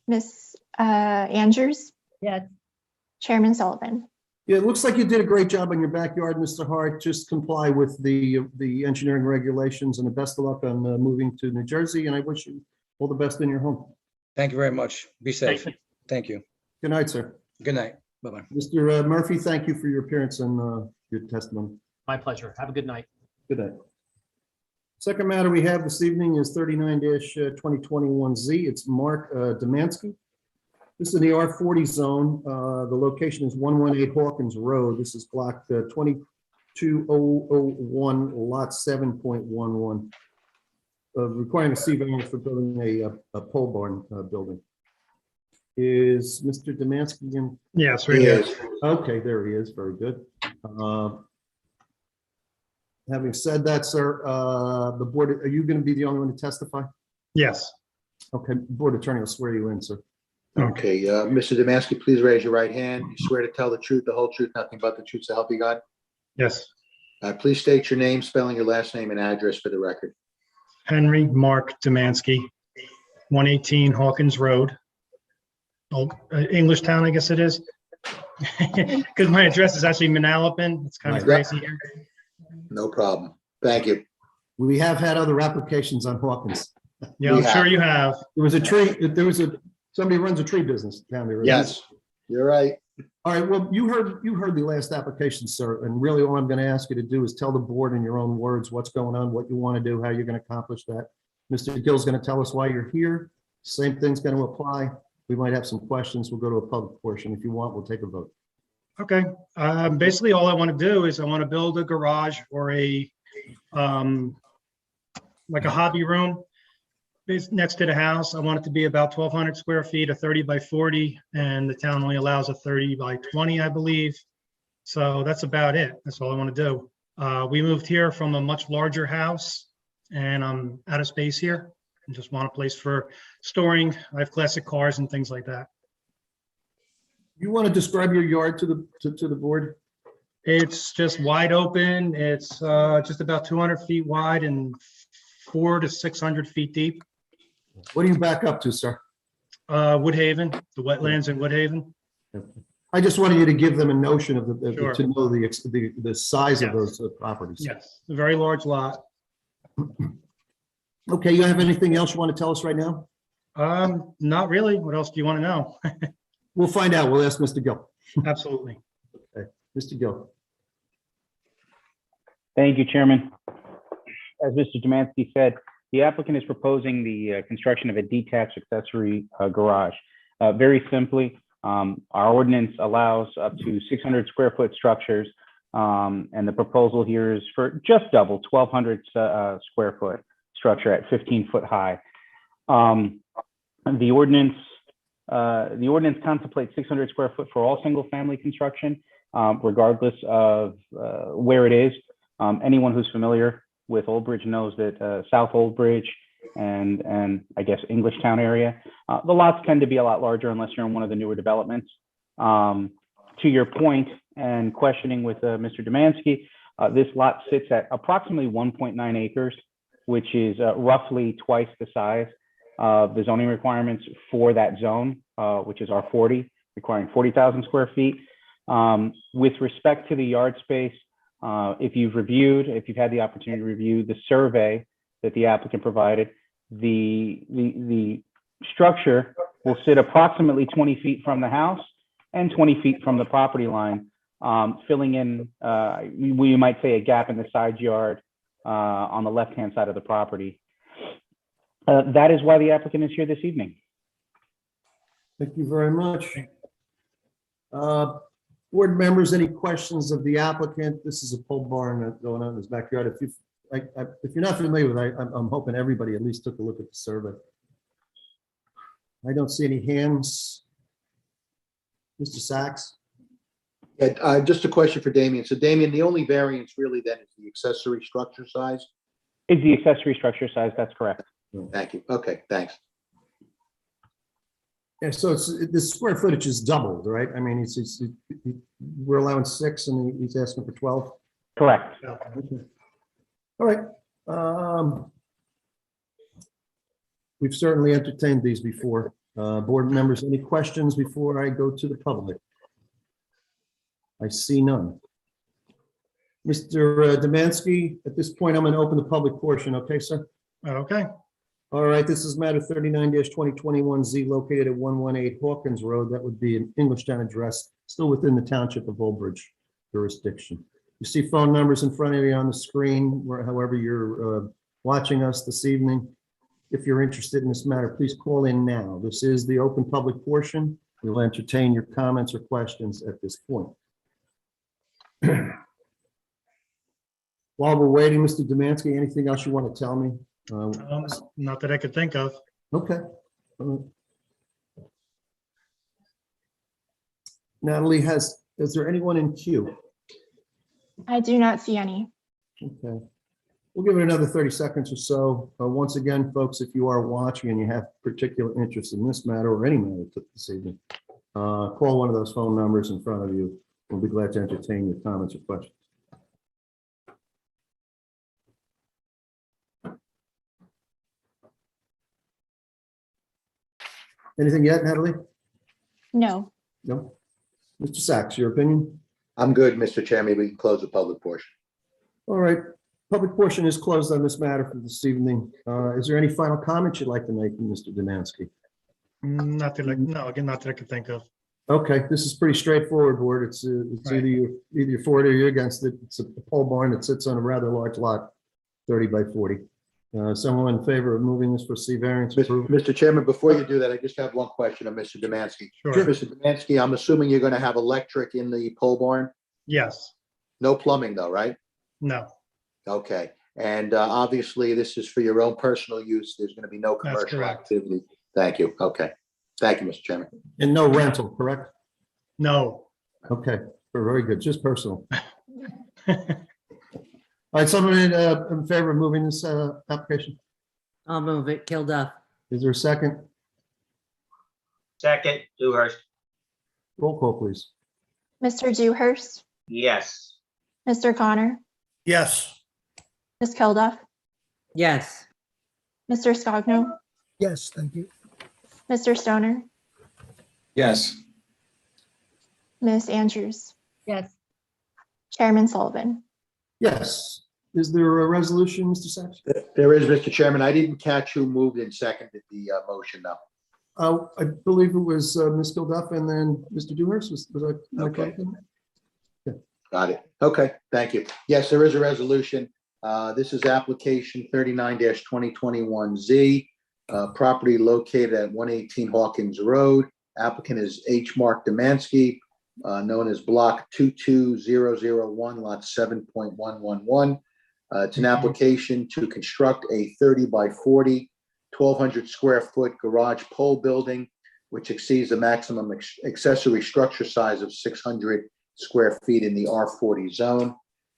[SPEAKER 5] Ms. Andrews,
[SPEAKER 8] Yes.
[SPEAKER 5] Chairman Sullivan.
[SPEAKER 2] Yeah, it looks like you did a great job in your backyard, Mr. Hart. Just comply with the engineering regulations, and the best of luck on moving to New Jersey, and I wish you all the best in your home.
[SPEAKER 10] Thank you very much. Be safe.
[SPEAKER 11] Thank you.
[SPEAKER 10] Thank you.
[SPEAKER 2] Good night, sir.
[SPEAKER 10] Good night. Bye-bye.
[SPEAKER 2] Mr. Murphy, thank you for your appearance and your testimony.
[SPEAKER 11] My pleasure. Have a good night.
[SPEAKER 2] Good night. Second matter we have this evening is 39-2021Z. It's Mark Demansky. This is the R40 zone. The location is 118 Hawkins Road. This is block 22001, lot 7.11. Requiring a C variance for building a pole barn building. Is Mr. Demansky in?
[SPEAKER 7] Yes,
[SPEAKER 1] He is.
[SPEAKER 2] Okay, there he is. Very good. Having said that, sir, the board, are you going to be the only one to testify?
[SPEAKER 7] Yes.
[SPEAKER 2] Okay, board attorney will swear you in, sir.
[SPEAKER 1] Okay, Mr. Demansky, please raise your right hand. You swear to tell the truth, the whole truth, nothing but the truth, so help you God?
[SPEAKER 7] Yes.
[SPEAKER 1] Please state your name, spelling your last name and address for the record.
[SPEAKER 7] Henry Mark Demansky, 118 Hawkins Road. Oh, English Town, I guess it is. Because my address is actually Manalapan. It's kind of
[SPEAKER 1] Right.
[SPEAKER 7] crazy here.
[SPEAKER 1] No problem. Thank you.
[SPEAKER 2] We have had other applications on Hawkins.
[SPEAKER 7] Yeah,
[SPEAKER 1] We
[SPEAKER 7] I'm sure
[SPEAKER 1] have.
[SPEAKER 7] you have.
[SPEAKER 2] Somebody runs a tree business down there.
[SPEAKER 1] Yes, you're right.
[SPEAKER 2] All right, well, you heard the last application, sir, and really all I'm going to ask you to do is tell the board in your own words what's going on, what you want to do, how you're going to accomplish that. Mr. Gill's going to tell us why you're here. Same thing's going to apply. We might have some questions. We'll go to a public portion. If you want, we'll take a vote.
[SPEAKER 7] Okay, basically all I want to do is I want to build a garage or a, like a hobby room. It's next to the house. I want it to be about 1,200 square feet, a 30 by 40, and the town only allows a 30 by 20, I believe. So that's about it. That's all I want to do. We moved here from a much larger house, and I'm out of space here and just want a place for storing. I have classic cars and things like that.
[SPEAKER 2] You want to describe your yard to the board?
[SPEAKER 7] It's just wide open. It's just about 200 feet wide and 400 to 600 feet deep.
[SPEAKER 2] What do you back up to, sir?
[SPEAKER 7] Woodhaven, the wetlands in Woodhaven.
[SPEAKER 2] I just wanted you to give them a notion of
[SPEAKER 7] Sure.
[SPEAKER 2] to know the size of
[SPEAKER 7] Yes.
[SPEAKER 2] those properties.
[SPEAKER 7] Yes, a very large lot.
[SPEAKER 2] Okay, you have anything else you want to tell us right now?
[SPEAKER 7] Not really. What else do you want to know?
[SPEAKER 2] We'll find out. We'll ask Mr. Gill.
[SPEAKER 7] Absolutely.
[SPEAKER 2] Mr. Gill.
[SPEAKER 4] Thank you, Chairman. As Mr. Demansky said, the applicant is proposing the construction of a detached accessory garage. Very simply, our ordinance allows up to 600 square foot structures, and the proposal here is for just double 1,200 square foot structure at 15 foot high. The ordinance contemplates 600 square foot for all single family construction, regardless of where it is. Anyone who's familiar with Old Bridge knows that South Old Bridge and I guess Englishtown area, the lots tend to be a lot larger unless you're in one of the newer developments. To your point and questioning with Mr. Demansky, this lot sits at approximately 1.9 acres, which is roughly twice the size of the zoning requirements for that zone, which is R40, requiring 40,000 square feet. With respect to the yard space, if you've had the opportunity to review the survey that the applicant provided, the structure will sit approximately 20 feet from the house and 20 feet from the property line, filling in, we might say, a gap in the side yard on the left-hand side of the property. That is why the applicant is here this evening.
[SPEAKER 2] Thank you very much. Board members, any questions of the applicant? This is a pole barn going on in his backyard. If you're not familiar with it, I'm hoping everybody at least took a look at the survey. I don't see any hands. Mr. Sachs?
[SPEAKER 1] Yeah, just a question for Damien. So Damien, the only variance really then is the accessory structure size?
[SPEAKER 4] Is the accessory structure size? That's correct.
[SPEAKER 1] Thank you. Okay, thanks.
[SPEAKER 2] Yeah, so the square footage is doubled, right? I mean, we're allowing 6 and he's asking for 12.
[SPEAKER 4] Correct.
[SPEAKER 2] All right. We've certainly entertained these before. Board members, any questions before I go to the public? I see none. Mr. Demansky, at this point, I'm going to open the public portion. Okay, sir?
[SPEAKER 7] Okay.
[SPEAKER 2] All right, this is matter 39-2021Z located at 118 Hawkins Road. That would be an Englishtown address, still within the township of Old Bridge jurisdiction. You see phone numbers in front of you on the screen, however you're watching us this evening. If you're interested in this matter, please call in now. This is the open public portion. We'll entertain your comments or questions at this point. While we're waiting, Mr. Demansky, anything else you want to tell me?
[SPEAKER 7] Not that I could think of.
[SPEAKER 2] Okay. Natalie, is there anyone in queue?
[SPEAKER 5] I do not see any.
[SPEAKER 2] Okay. We'll give it another 30 seconds or so. Once again, folks, if you are watching and you have particular interest in this matter or any matter this evening, call one of those phone numbers in front of you. We'll be glad to entertain your comments or questions. Anything yet, Natalie?
[SPEAKER 5] No.
[SPEAKER 2] No? Mr. Sachs, your opinion?
[SPEAKER 1] I'm good, Mr. Chairman. We can close the public portion.
[SPEAKER 2] All right. Public portion is closed on this matter for this evening. Is there any final comments you'd like to make, Mr. Demansky?
[SPEAKER 7] Not that I can think of.
[SPEAKER 2] Okay, this is pretty straightforward, board. It's
[SPEAKER 7] Right.
[SPEAKER 2] either you're for it or you're against it. It's a pole barn that sits on a rather large lot, 30 by 40. Someone in favor of moving this for C variance approval?
[SPEAKER 1] Mr. Chairman, before you do that, I just have one question of Mr. Demansky.
[SPEAKER 7] Sure.
[SPEAKER 1] Mr. Demansky, I'm assuming you're going to have electric in the pole barn?
[SPEAKER 7] Yes.
[SPEAKER 1] No plumbing though, right?
[SPEAKER 7] No,
[SPEAKER 1] Okay. And obviously, this is for your own personal use. There's going to be no
[SPEAKER 7] That's
[SPEAKER 1] commercial
[SPEAKER 7] correct.
[SPEAKER 1] activity. Thank you. Okay. Thank you, Mr. Chairman.
[SPEAKER 2] And no rental, correct?
[SPEAKER 7] no.
[SPEAKER 2] Okay, very good, just personal. All right, someone in favor of moving this application?
[SPEAKER 8] I'll move it. Kilduff.
[SPEAKER 2] Is there a second?
[SPEAKER 12] Second, Dewhurst.
[SPEAKER 2] Roll call, please.
[SPEAKER 5] Mr. Dewhurst,
[SPEAKER 12] Yes.
[SPEAKER 5] Mr. Connor,
[SPEAKER 3] Yes.
[SPEAKER 5] Ms. Kilduff,
[SPEAKER 8] Yes.
[SPEAKER 5] Mr. Scogno,
[SPEAKER 3] Yes, thank you.
[SPEAKER 5] Mr. Stoner,
[SPEAKER 9] Yes.
[SPEAKER 5] Ms. Andrews,
[SPEAKER 6] Yes.
[SPEAKER 5] Chairman Sullivan.
[SPEAKER 2] Yes. Is there a resolution, Mr. Sacks?
[SPEAKER 1] There is, Mr. Chairman. I didn't catch who moved and seconded the motion though.
[SPEAKER 2] I believe it was Ms. Gilduff and then Mr. Dewhurst. Was I
[SPEAKER 1] Okay.
[SPEAKER 2] correct?
[SPEAKER 1] Got it. Okay, thank you. Yes, there is a resolution. This is application 39-2021Z. Property located at 118 Hawkins Road. Applicant is H. Mark Demansky, known as Block 22001, Lot 7.111. It's an application to construct a 30 by 40, 1,200 square foot garage pole building, which exceeds the maximum accessory structure size of 600 square feet in the R40 zone.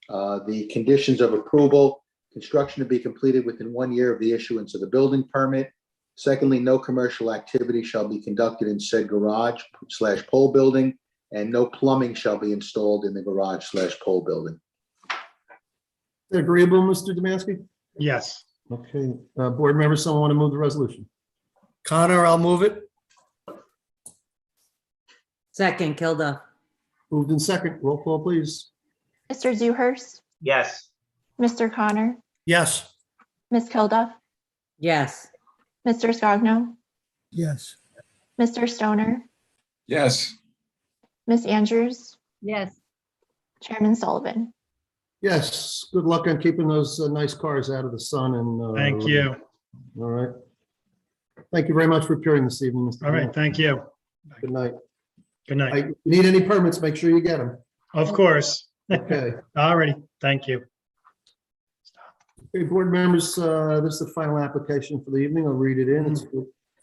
[SPEAKER 1] The conditions of approval: construction to be completed within 1 year of the issuance of the building permit. Secondly, no commercial activity shall be conducted in said garage/pole building, and no plumbing shall be installed in the garage/pole building.
[SPEAKER 2] Agreeable, Mr. Demansky?
[SPEAKER 7] Yes.
[SPEAKER 2] Okay, board members, someone want to move the resolution?
[SPEAKER 3] Connor, I'll move it.
[SPEAKER 8] Second, Kilduff.
[SPEAKER 2] Moved in second, roll call, please.
[SPEAKER 5] Mr. Dewhurst,
[SPEAKER 12] Yes.
[SPEAKER 5] Mr. Connor,
[SPEAKER 3] Yes.
[SPEAKER 5] Ms. Kilduff,
[SPEAKER 8] Yes.
[SPEAKER 5] Mr. Scogno,
[SPEAKER 3] Yes.
[SPEAKER 5] Mr. Stoner,
[SPEAKER 9] Yes.
[SPEAKER 5] Ms. Andrews,
[SPEAKER 6] Yes.
[SPEAKER 5] Chairman Sullivan.
[SPEAKER 2] Yes, good luck on keeping those nice cars out of the sun and.
[SPEAKER 7] Thank you.
[SPEAKER 2] All right. Thank you very much for appearing this evening, Mr.
[SPEAKER 7] All right,
[SPEAKER 2] Demansky.
[SPEAKER 7] thank you.
[SPEAKER 2] Good night.
[SPEAKER 7] Good night.
[SPEAKER 2] If you need any permits, make sure you get them.
[SPEAKER 7] Of course.
[SPEAKER 2] Okay.
[SPEAKER 7] All righty, thank you.
[SPEAKER 2] Okay, board members, this is the final application for the evening. I'll read it in. It's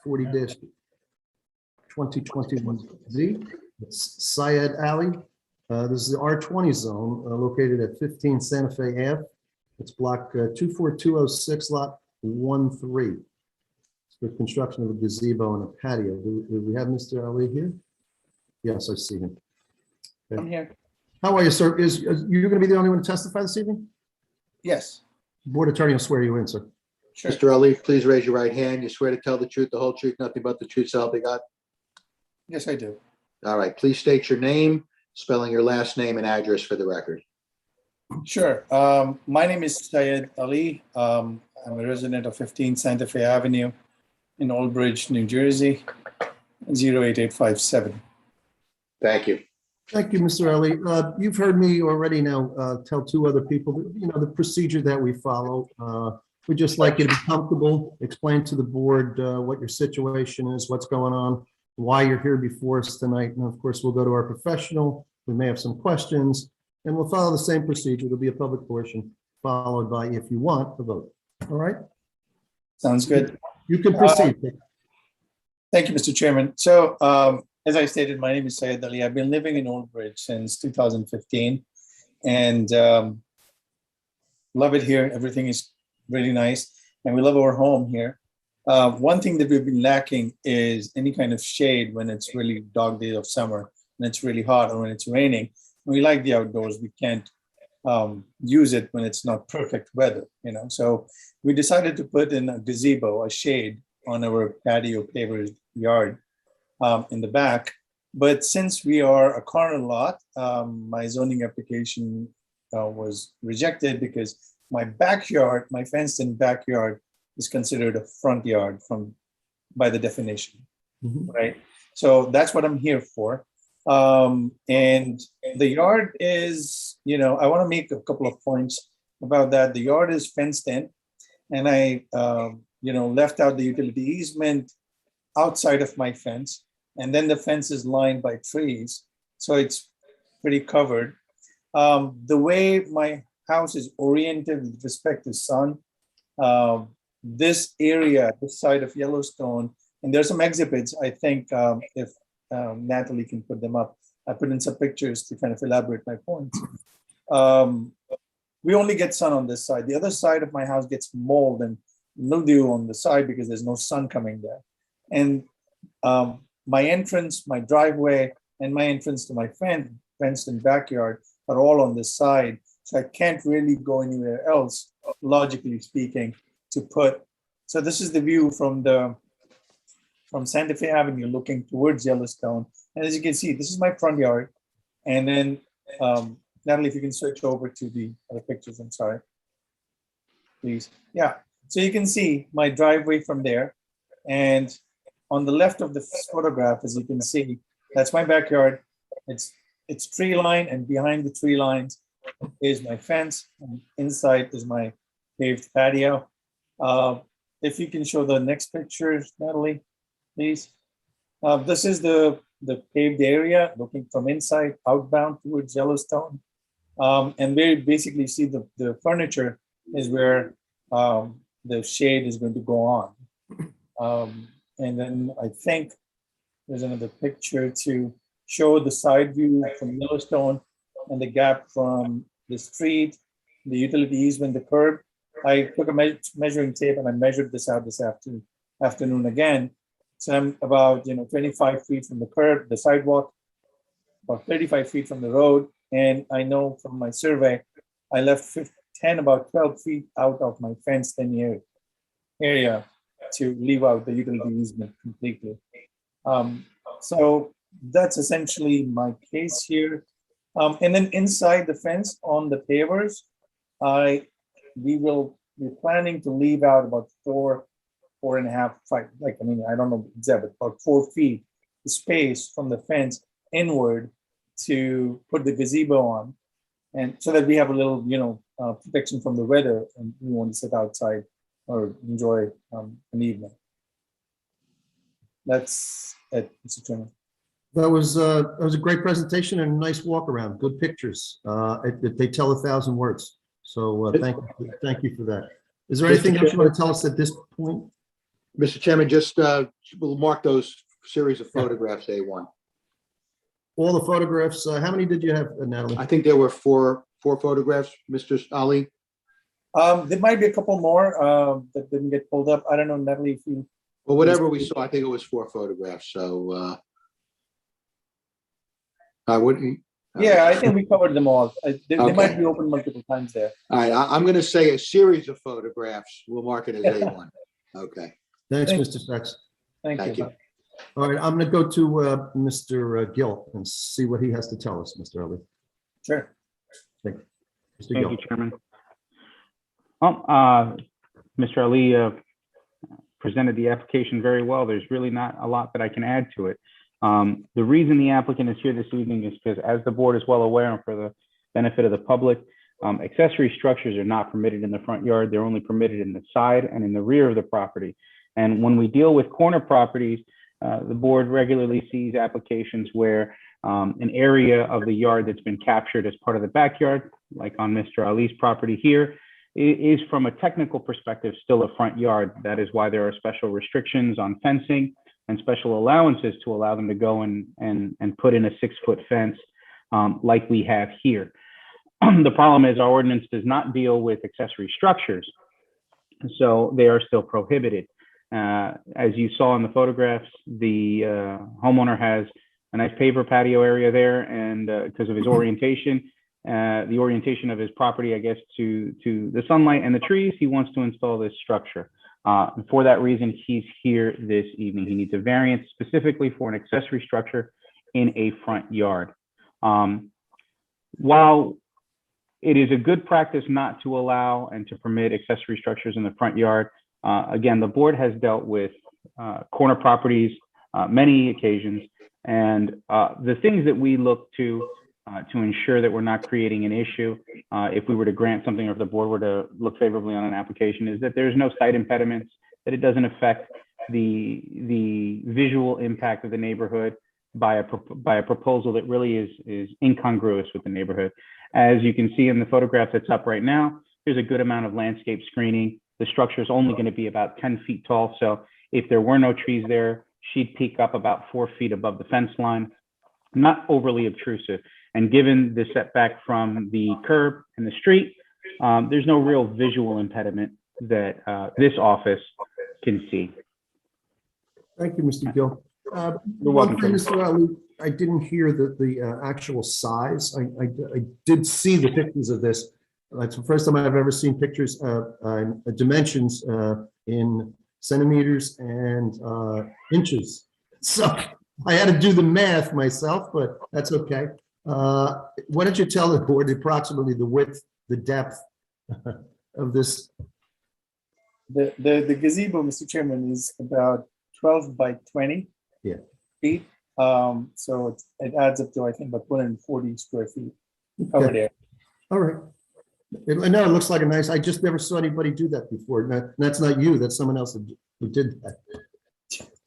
[SPEAKER 2] 40-2021Z. It's Syed Ali. This is the R20 zone located at 15 Santa Fe Ave. It's block 24206, lot 13. It's for construction of a gazebo and a patio. Do we have Mr. Ali here? Yes, I see him. Okay.
[SPEAKER 13] I'm here.
[SPEAKER 2] How are you, sir? Is you going to be the only one to testify this evening?
[SPEAKER 13] Yes,
[SPEAKER 2] Board attorney will swear you in, sir.
[SPEAKER 13] sure.
[SPEAKER 1] Mr. Ali, please raise your right hand. You swear to tell the truth, the whole truth, nothing but the truth, so help you God?
[SPEAKER 13] Yes, I do.
[SPEAKER 1] All right, please state your name, spelling your last name and address for the record.
[SPEAKER 13] Sure. My name is Syed Ali. I'm a resident of 15 Santa Fe Avenue in Old Bridge, New Jersey, 08857.
[SPEAKER 1] Thank you.
[SPEAKER 2] Thank you, Mr. Ali. You've heard me already now tell two other people, that, the procedure that we follow. We'd just like you to be comfortable, explain to the board what your situation is, what's going on, why you're here before us tonight. And of course, we'll go to our professional. We may have some questions, and we'll follow the same procedure. There'll be a public portion followed by, if you want, a vote. All right?
[SPEAKER 13] Sounds good.
[SPEAKER 2] You can proceed.
[SPEAKER 13] Thank you, Mr. Chairman. So, as I stated, my name is Syed Ali. I've been living in Old Bridge since 2015 and love it here. Everything is really nice and we love our home here. One thing that we've been lacking is any kind of shade when it's really dog days of summer, when it's really hot or when it's raining. We like the outdoors. We can't use it when it's not perfect weather, So we decided to put in a gazebo, a shade on our patio paver yard. In the back, but since we are a corner lot, my zoning application was rejected because my backyard, my fenced-in backyard, is considered a front yard by the definition, right? So that's what I'm here for. And the yard is, I want to make a couple of points about that. The yard is fenced in, and I, left out the utility easement outside of my fence. And then the fence is lined by trees, so it's pretty covered. The way my house is oriented with respect to sun, this area, this side of Yellowstone, and there's some exhibits, I think, if Natalie can put them up. I put in some pictures to kind of elaborate my points. We only get sun on this side. The other side of my house gets mold and mildew on the side because there's no sun coming there. And my entrance, my driveway, and my entrance to my fenced-in backyard are all on this side. So I can't really go anywhere else, logically speaking, to put. So this is the view from Santa Fe Avenue looking towards Yellowstone. And as you can see, this is my front yard. And then, Natalie, if you can switch over to the other pictures, I'm sorry, please. Yeah, so you can see my driveway from there. And on the left of the photograph, as you can see, that's my backyard. It's tree line, and behind the tree lines is my fence, and inside is my paved patio. If you can show the next picture, Natalie, please. This is the paved area looking from inside outbound towards Yellowstone. And where you basically see the furniture is where the shade is going to go on. And then I think there's another picture to show the side view from Yellowstone and the gap from the street, the utility easement, the curb. I took a measuring tape and I measured this out this afternoon again. So I'm about 25 feet from the curb, the sidewalk, about 35 feet from the road. And I know from my survey, I left about 12 feet out of my fenced-in area to leave out the utility easement completely. So that's essentially my case here. And then inside the fence on the pavers, we're planning to leave out about 4.5, 5, I don't know exactly, but about 4 feet space from the fence inward to put the gazebo on. And so that we have a little, protection from the weather and we want to sit outside or enjoy an evening. That's it, Mr. Chairman.
[SPEAKER 2] That was a great presentation and a nice walk around. Good pictures. They tell 1,000 words. So thank you for that. Is there anything else you want to tell us at this point?
[SPEAKER 1] Mr. Chairman, just we'll mark those series of photographs A1.
[SPEAKER 2] All the photographs. How many did you have, Natalie?
[SPEAKER 1] I think there were four photographs, Mr. Ali.
[SPEAKER 13] There might be a couple more that didn't get pulled up. I don't know, Natalie, if you.
[SPEAKER 1] Well, whatever we saw, I think it was 4 photographs. So I wouldn't.
[SPEAKER 13] Yeah, I think we covered them all. They might be open multiple times there.
[SPEAKER 1] All right, I'm going to say a series of photographs. We'll mark it as A1. Okay.
[SPEAKER 2] Thanks, Mr. Sachs.
[SPEAKER 13] Thank you.
[SPEAKER 2] All right, I'm going to go to Mr. Gill and see what he has to tell us, Mr. Ali.
[SPEAKER 13] Sure.
[SPEAKER 2] Thank you. Mr.
[SPEAKER 4] Thank
[SPEAKER 2] Gill.
[SPEAKER 4] you, Chairman. Mr. Ali presented the application very well. There's really not a lot that I can add to it. The reason the applicant is here this evening is because, as the board is well aware, and for the benefit of the public, accessory structures are not permitted in the front yard. They're only permitted in the side and in the rear of the property. And when we deal with corner properties, the board regularly sees applications where an area of the yard that's been captured as part of the backyard, like on Mr. Ali's property here, is from a technical perspective still a front yard. That is why there are special restrictions on fencing and special allowances to allow them to go and put in a 6-foot fence like we have here. The problem is our ordinance does not deal with accessory structures, so they are still prohibited. As you saw in the photographs, the homeowner has a nice paver patio area there, and because of his orientation, the orientation of his property, I guess, to the sunlight and the trees, he wants to install this structure. And for that reason, he's here this evening. He needs a variance specifically for an accessory structure in a front yard. While it is a good practice not to allow and to permit accessory structures in the front yard, again, the board has dealt with corner properties many occasions, And the things that we look to ensure that we're not creating an issue, if we were to grant something or if the board were to look favorably on an application, is that there's no site impediments, that it doesn't affect the visual impact of the neighborhood by a proposal that really is incongruous with the neighborhood. As you can see in the photograph that's up right now, there's a good amount of landscape screening. The structure is only going to be about 10 feet tall. So if there were no trees there, she'd peak up about 4 feet above the fence line, not overly obtrusive. And given the setback from the curb and the street, there's no real visual impediment that this office can see.
[SPEAKER 2] Thank you, Mr. Gill.
[SPEAKER 4] You're
[SPEAKER 2] One
[SPEAKER 4] welcome,
[SPEAKER 2] thing,
[SPEAKER 4] Chairman.
[SPEAKER 2] Mr. Ali, I didn't hear the actual size. I did see the pictures of this. It's the first time I've ever seen pictures of dimensions in centimeters and inches. So I had to do the math myself, but that's okay. Why don't you tell the board approximately the width, the depth of this?
[SPEAKER 13] The gazebo, Mr. Chairman, is about 12 by 20 feet. So it adds up to, I think, about 140 square feet over there.
[SPEAKER 2] All right. I know it looks like a nice, I just never saw anybody do that before. That's not you, that's someone else who did that.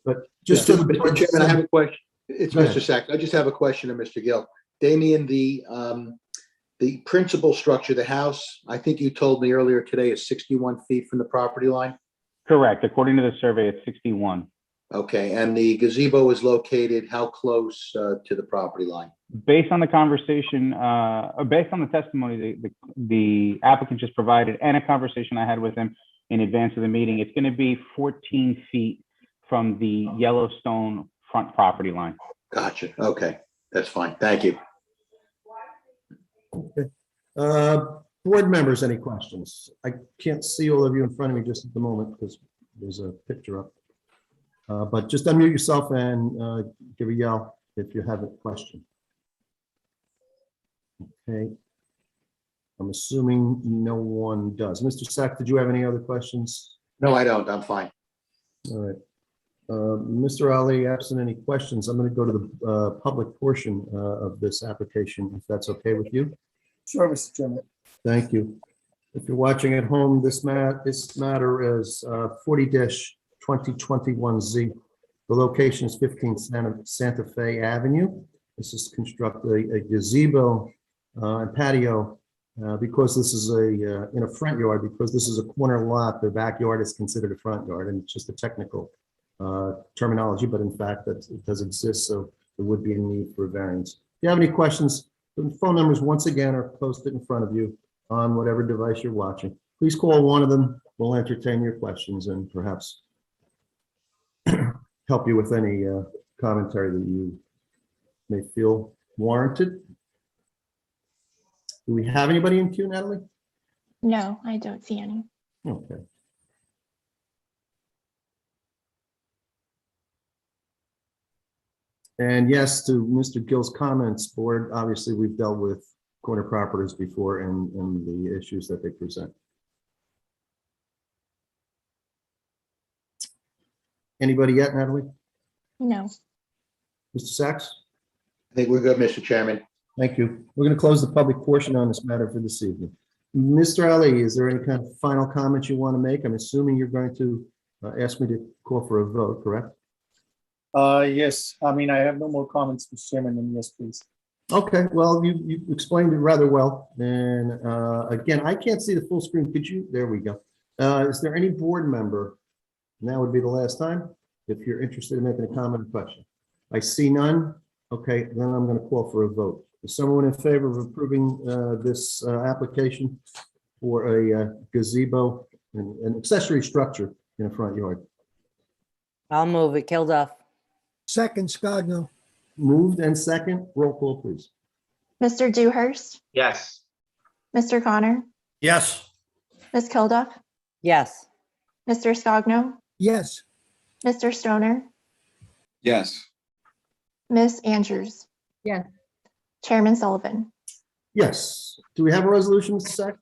[SPEAKER 2] But just so the
[SPEAKER 1] Mr.
[SPEAKER 2] board-
[SPEAKER 1] Chairman, I have a question. It's
[SPEAKER 2] Go ahead.
[SPEAKER 1] Mr. Sacks. I just have a question to Mr. Gill. Damian, the principal structure, the house, I think you told me earlier today is 61 feet from the property line.
[SPEAKER 4] Correct. According to the survey, it's 61.
[SPEAKER 1] Okay, and the gazebo is located how close to the property line?
[SPEAKER 4] Based on the conversation, based on the testimony the applicant just provided and a conversation I had with him in advance of the meeting, it's going to be 14 feet from the Yellowstone front property line.
[SPEAKER 1] Gotcha. Okay, that's fine. Thank you.
[SPEAKER 2] Board members, any questions? I can't see all of you in front of me just at the moment because there's a picture up. But just unmute yourself and give a yell if you have a question. Okay. I'm assuming no one does. Mr. Sack, did you have any other questions?
[SPEAKER 1] No, I don't. I'm fine.
[SPEAKER 2] All right. Mr. Ali, absent any questions, I'm going to go to the public portion of this application, if that's okay with you.
[SPEAKER 13] Sure, Mr. Chairman.
[SPEAKER 2] Thank you. If you're watching at home, this matter is 40-2021Z. The location is 15 Santa Fe Avenue. This is construct a gazebo and patio because this is in a front yard, because this is a corner lot, the backyard is considered a front yard, and it's just a technical terminology, but in fact that it does exist, so there would be a need for a variance. If you have any questions, the phone numbers once again are posted in front of you on whatever device you're watching. Please call one of them. We'll entertain your questions and perhaps help you with any commentary that you may feel warranted. Do we have anybody in queue, Natalie?
[SPEAKER 5] No, I don't see any.
[SPEAKER 2] Okay. And yes, to Mr. Gill's comments, board, obviously we've dealt with corner properties before and the issues that they present. Anybody yet, Natalie?
[SPEAKER 5] No.
[SPEAKER 2] Mr. Sachs?
[SPEAKER 1] I think we're good, Mr. Chairman.
[SPEAKER 2] Thank you. We're going to close the public portion on this matter for this evening. Mr. Ali, is there any kind of final comments you want to make? I'm assuming you're going to ask me to call for a vote, correct?
[SPEAKER 13] Yes, I mean, I have no more comments, Mr. Chairman, and yes, please.
[SPEAKER 2] Okay, well, you explained it rather well. And again, I can't see the full screen. Could you? There we go. Is there any board member? And that would be the last time, if you're interested in making a comment or question. I see none. Okay, then I'm going to call for a vote. Is someone in favor of approving this application for a gazebo and an accessory structure in a front yard?
[SPEAKER 8] I'll move it. Kilduff.
[SPEAKER 3] Second, Scogno.
[SPEAKER 2] Moved and second. Roll call, please.
[SPEAKER 5] Mr. Dewhurst,
[SPEAKER 9] Yes.
[SPEAKER 5] Mr. Connor,
[SPEAKER 3] Yes.
[SPEAKER 5] Ms. Kilduff,
[SPEAKER 8] Yes.
[SPEAKER 5] Mr. Scogno,
[SPEAKER 3] Yes.
[SPEAKER 5] Mr. Stoner,
[SPEAKER 9] Yes.
[SPEAKER 5] Ms. Andrews.
[SPEAKER 6] Yes.
[SPEAKER 5] Chairman Sullivan.
[SPEAKER 2] Yes. Do we have a resolution, Mr. Sack?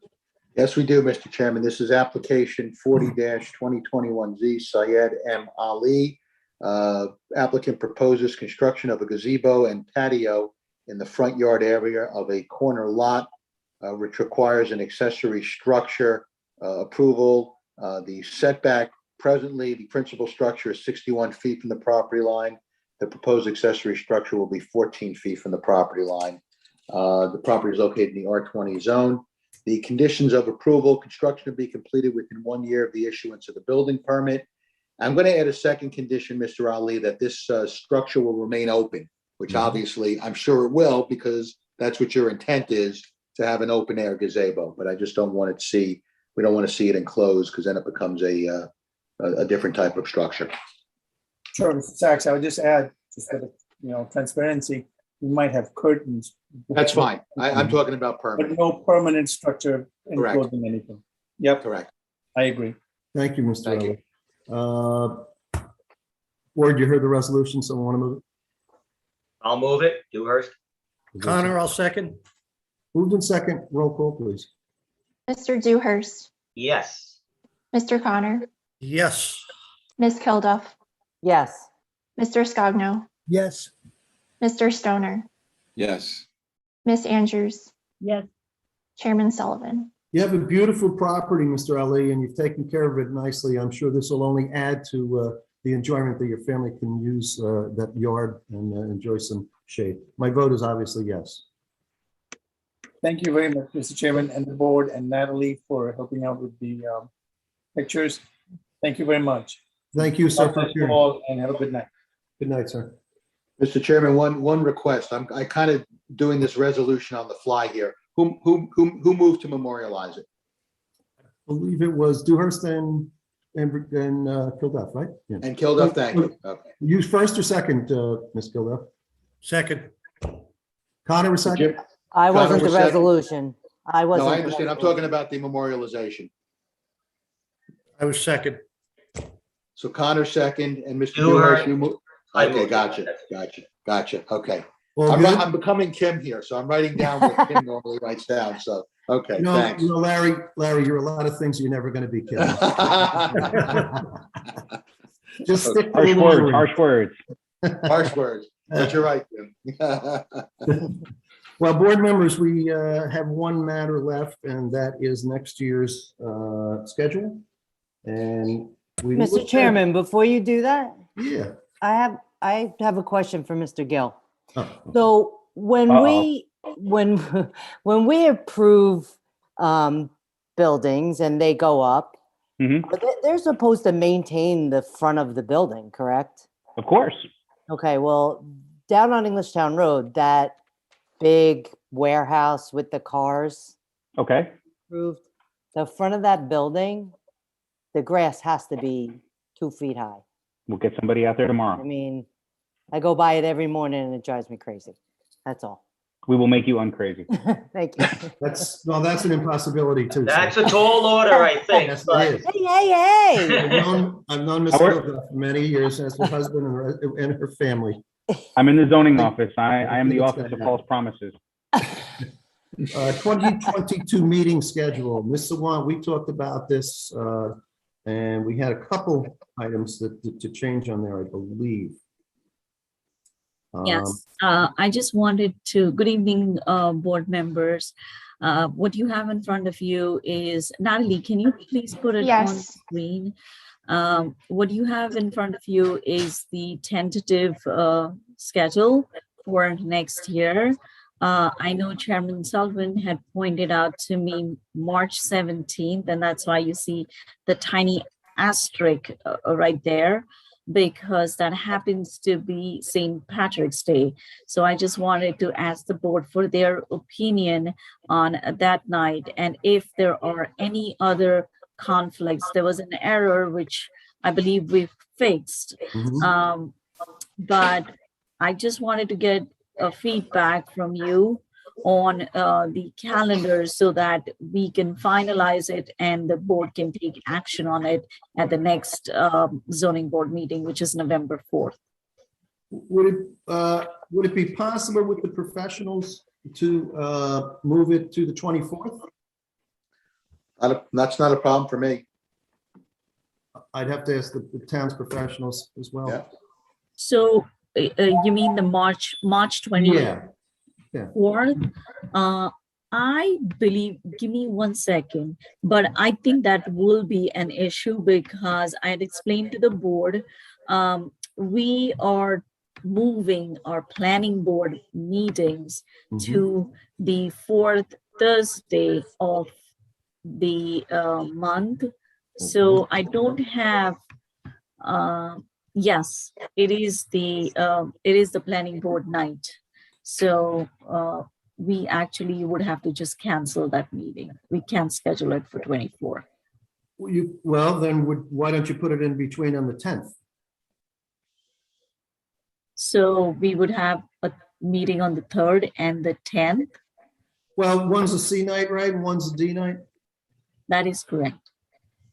[SPEAKER 1] Yes, we do, Mr. Chairman. This is application 40-2021Z, Syed M. Ali, Applicant proposes construction of a gazebo and patio in the front yard area of a corner lot, which requires an accessory structure approval. The setback, presently, the principal structure is 61 feet from the property line. The proposed accessory structure will be 14 feet from the property line. The property is located in the R20 zone. The conditions of approval: construction to be completed within 1 year of the issuance of the building permit. I'm going to add a second condition, Mr. Ali, that this structure will remain open, which obviously I'm sure it will, because that's what your intent is, to have an open air gazebo. But I just don't want it to see, we don't want to see it enclosed, because then it becomes a different type of structure.
[SPEAKER 13] Sure, Mr. Sachs, I would just add, just for the, transparency, we might have curtains.
[SPEAKER 1] That's fine. I'm talking about
[SPEAKER 13] But
[SPEAKER 1] permanent.
[SPEAKER 13] no permanent structure
[SPEAKER 1] Correct.
[SPEAKER 13] enclosing anything. Yep,
[SPEAKER 1] Correct.
[SPEAKER 13] I agree.
[SPEAKER 2] Thank you, Mr.
[SPEAKER 1] Thank you.
[SPEAKER 2] Ali. Ward, you heard the resolution, someone want to move
[SPEAKER 12] I'll move it. Dewhurst.
[SPEAKER 2] it?
[SPEAKER 3] Connor, I'll second.
[SPEAKER 2] Moved in second, roll call, please.
[SPEAKER 5] Mr. Dewhurst,
[SPEAKER 12] Yes.
[SPEAKER 5] Mr. Connor,
[SPEAKER 3] Yes.
[SPEAKER 5] Ms. Kilduff,
[SPEAKER 8] Yes.
[SPEAKER 5] Mr. Scogno,
[SPEAKER 3] Yes.
[SPEAKER 5] Mr. Stoner,
[SPEAKER 9] Yes.
[SPEAKER 5] Ms. Andrews,
[SPEAKER 6] Yes.
[SPEAKER 5] Chairman Sullivan.
[SPEAKER 2] You have a beautiful property, Mr. Ali, and you've taken care of it nicely. I'm sure this will only add to the enjoyment that your family can use that yard and enjoy some shade. My vote is obviously yes.
[SPEAKER 13] Thank you very much, Mr. Chairman, and the board, and Natalie for helping out with the pictures. Thank you very much.
[SPEAKER 2] Thank you, sir.
[SPEAKER 13] God bless you all, and have a good night.
[SPEAKER 2] Good night, sir.
[SPEAKER 1] Mr. Chairman, one request. I kind of doing this resolution on the fly here. Who moved to memorialize it?
[SPEAKER 2] I believe it was Dewhurst and Kilduff, right? Yeah.
[SPEAKER 1] And Kilduff, thank you. Okay.
[SPEAKER 2] You first or second, Ms. Kilduff?
[SPEAKER 3] Second.
[SPEAKER 2] Connor was second?
[SPEAKER 1] Jim?
[SPEAKER 8] I wasn't the
[SPEAKER 1] was second.
[SPEAKER 8] resolution. I wasn't.
[SPEAKER 1] No, I
[SPEAKER 8] the
[SPEAKER 1] understand. I'm
[SPEAKER 8] resolution.
[SPEAKER 1] talking about the memorialization.
[SPEAKER 3] I was second.
[SPEAKER 1] So Connor second and Mr.
[SPEAKER 12] Dewhurst.
[SPEAKER 1] Dewhurst, you move.
[SPEAKER 12] I
[SPEAKER 1] Okay,
[SPEAKER 12] moved.
[SPEAKER 1] gotcha. Okay.
[SPEAKER 2] All
[SPEAKER 1] I'm
[SPEAKER 2] good?
[SPEAKER 1] I'm becoming Kim here, so I'm writing down what Kim normally writes down. So, okay,
[SPEAKER 2] No,
[SPEAKER 1] thanks.
[SPEAKER 2] no, Larry, you're a lot of things you're never going to be, Kevin. Just stick to
[SPEAKER 4] Harsh
[SPEAKER 2] the
[SPEAKER 4] words,
[SPEAKER 2] line.
[SPEAKER 4] harsh words.
[SPEAKER 1] Harsh words, but you're right, Kim.
[SPEAKER 2] Well, board members, we have one matter left, and that is next year's schedule. And we.
[SPEAKER 8] Mr.
[SPEAKER 2] looked at-
[SPEAKER 8] Chairman, before you do that,
[SPEAKER 2] Yeah.
[SPEAKER 8] I have a question for Mr. Gill.
[SPEAKER 2] Oh,
[SPEAKER 8] So when when we approve buildings and they go up,
[SPEAKER 4] Mhm.
[SPEAKER 8] they're supposed to maintain the front of the building, correct?
[SPEAKER 4] Of course.
[SPEAKER 8] Okay, well, down on Englishtown Road, that big warehouse with the cars
[SPEAKER 4] Okay.
[SPEAKER 8] approved, the front of that building, the grass has to be 2 feet high.
[SPEAKER 4] We'll get somebody out there
[SPEAKER 8] I
[SPEAKER 4] tomorrow.
[SPEAKER 8] mean, I go by it every morning and it drives me crazy. That's all.
[SPEAKER 4] We will make you uncrazy.
[SPEAKER 8] Thank you.
[SPEAKER 2] that's an impossibility too.
[SPEAKER 12] That's a tall order, I think.
[SPEAKER 2] Yes,
[SPEAKER 12] but-
[SPEAKER 2] it is.
[SPEAKER 8] Hey, hey,
[SPEAKER 2] I've
[SPEAKER 8] hey.
[SPEAKER 2] known Ms.
[SPEAKER 4] Our-
[SPEAKER 2] Kilduff for many years as her husband and her family.
[SPEAKER 4] I'm in the zoning office. I am the
[SPEAKER 2] It's
[SPEAKER 4] office
[SPEAKER 2] gonna
[SPEAKER 4] of false promises.
[SPEAKER 2] 2022 meeting schedule. Ms. Sawant, we talked about this, and we had a couple items to change on there, I believe.
[SPEAKER 6] Yes, I just wanted to, good evening, board members. What you have in front of you is, Natalie, can you please put it on
[SPEAKER 5] Yes.
[SPEAKER 6] screen? What you have in front of you is the tentative schedule for next year. I know Chairman Sullivan had pointed out to me March 17th, and that's why you see the tiny asterisk right there, because that happens to be St. Patrick's Day. So I just wanted to ask the board for their opinion on that night. And if there are any other conflicts, there was an error which I believe we fixed.
[SPEAKER 2] Mhm.
[SPEAKER 6] But I just wanted to get a feedback from you on the calendar so that we can finalize it and the board can take action on it at the next zoning board meeting, which is November 4th.
[SPEAKER 2] Would it be possible with the professionals to move it to the 24th?
[SPEAKER 1] That's not a problem for me.
[SPEAKER 2] I'd have to ask the town's professionals as well.
[SPEAKER 1] Yeah.
[SPEAKER 6] So you mean the March 24th?
[SPEAKER 2] Yeah.
[SPEAKER 6] I believe, give me 1 second, but I think that will be an issue because I had explained to the board, we are moving our planning board meetings to the fourth Thursday of the month. So I don't have, yes, it is the planning board night. So we actually would have to just cancel that meeting. We can't schedule it for 24.
[SPEAKER 2] Well, then why don't you put it in between on the 10th?
[SPEAKER 6] So we would have a meeting on the 3rd and the 10th.
[SPEAKER 2] Well, one's a C night, right? And one's a D night.
[SPEAKER 6] That is correct.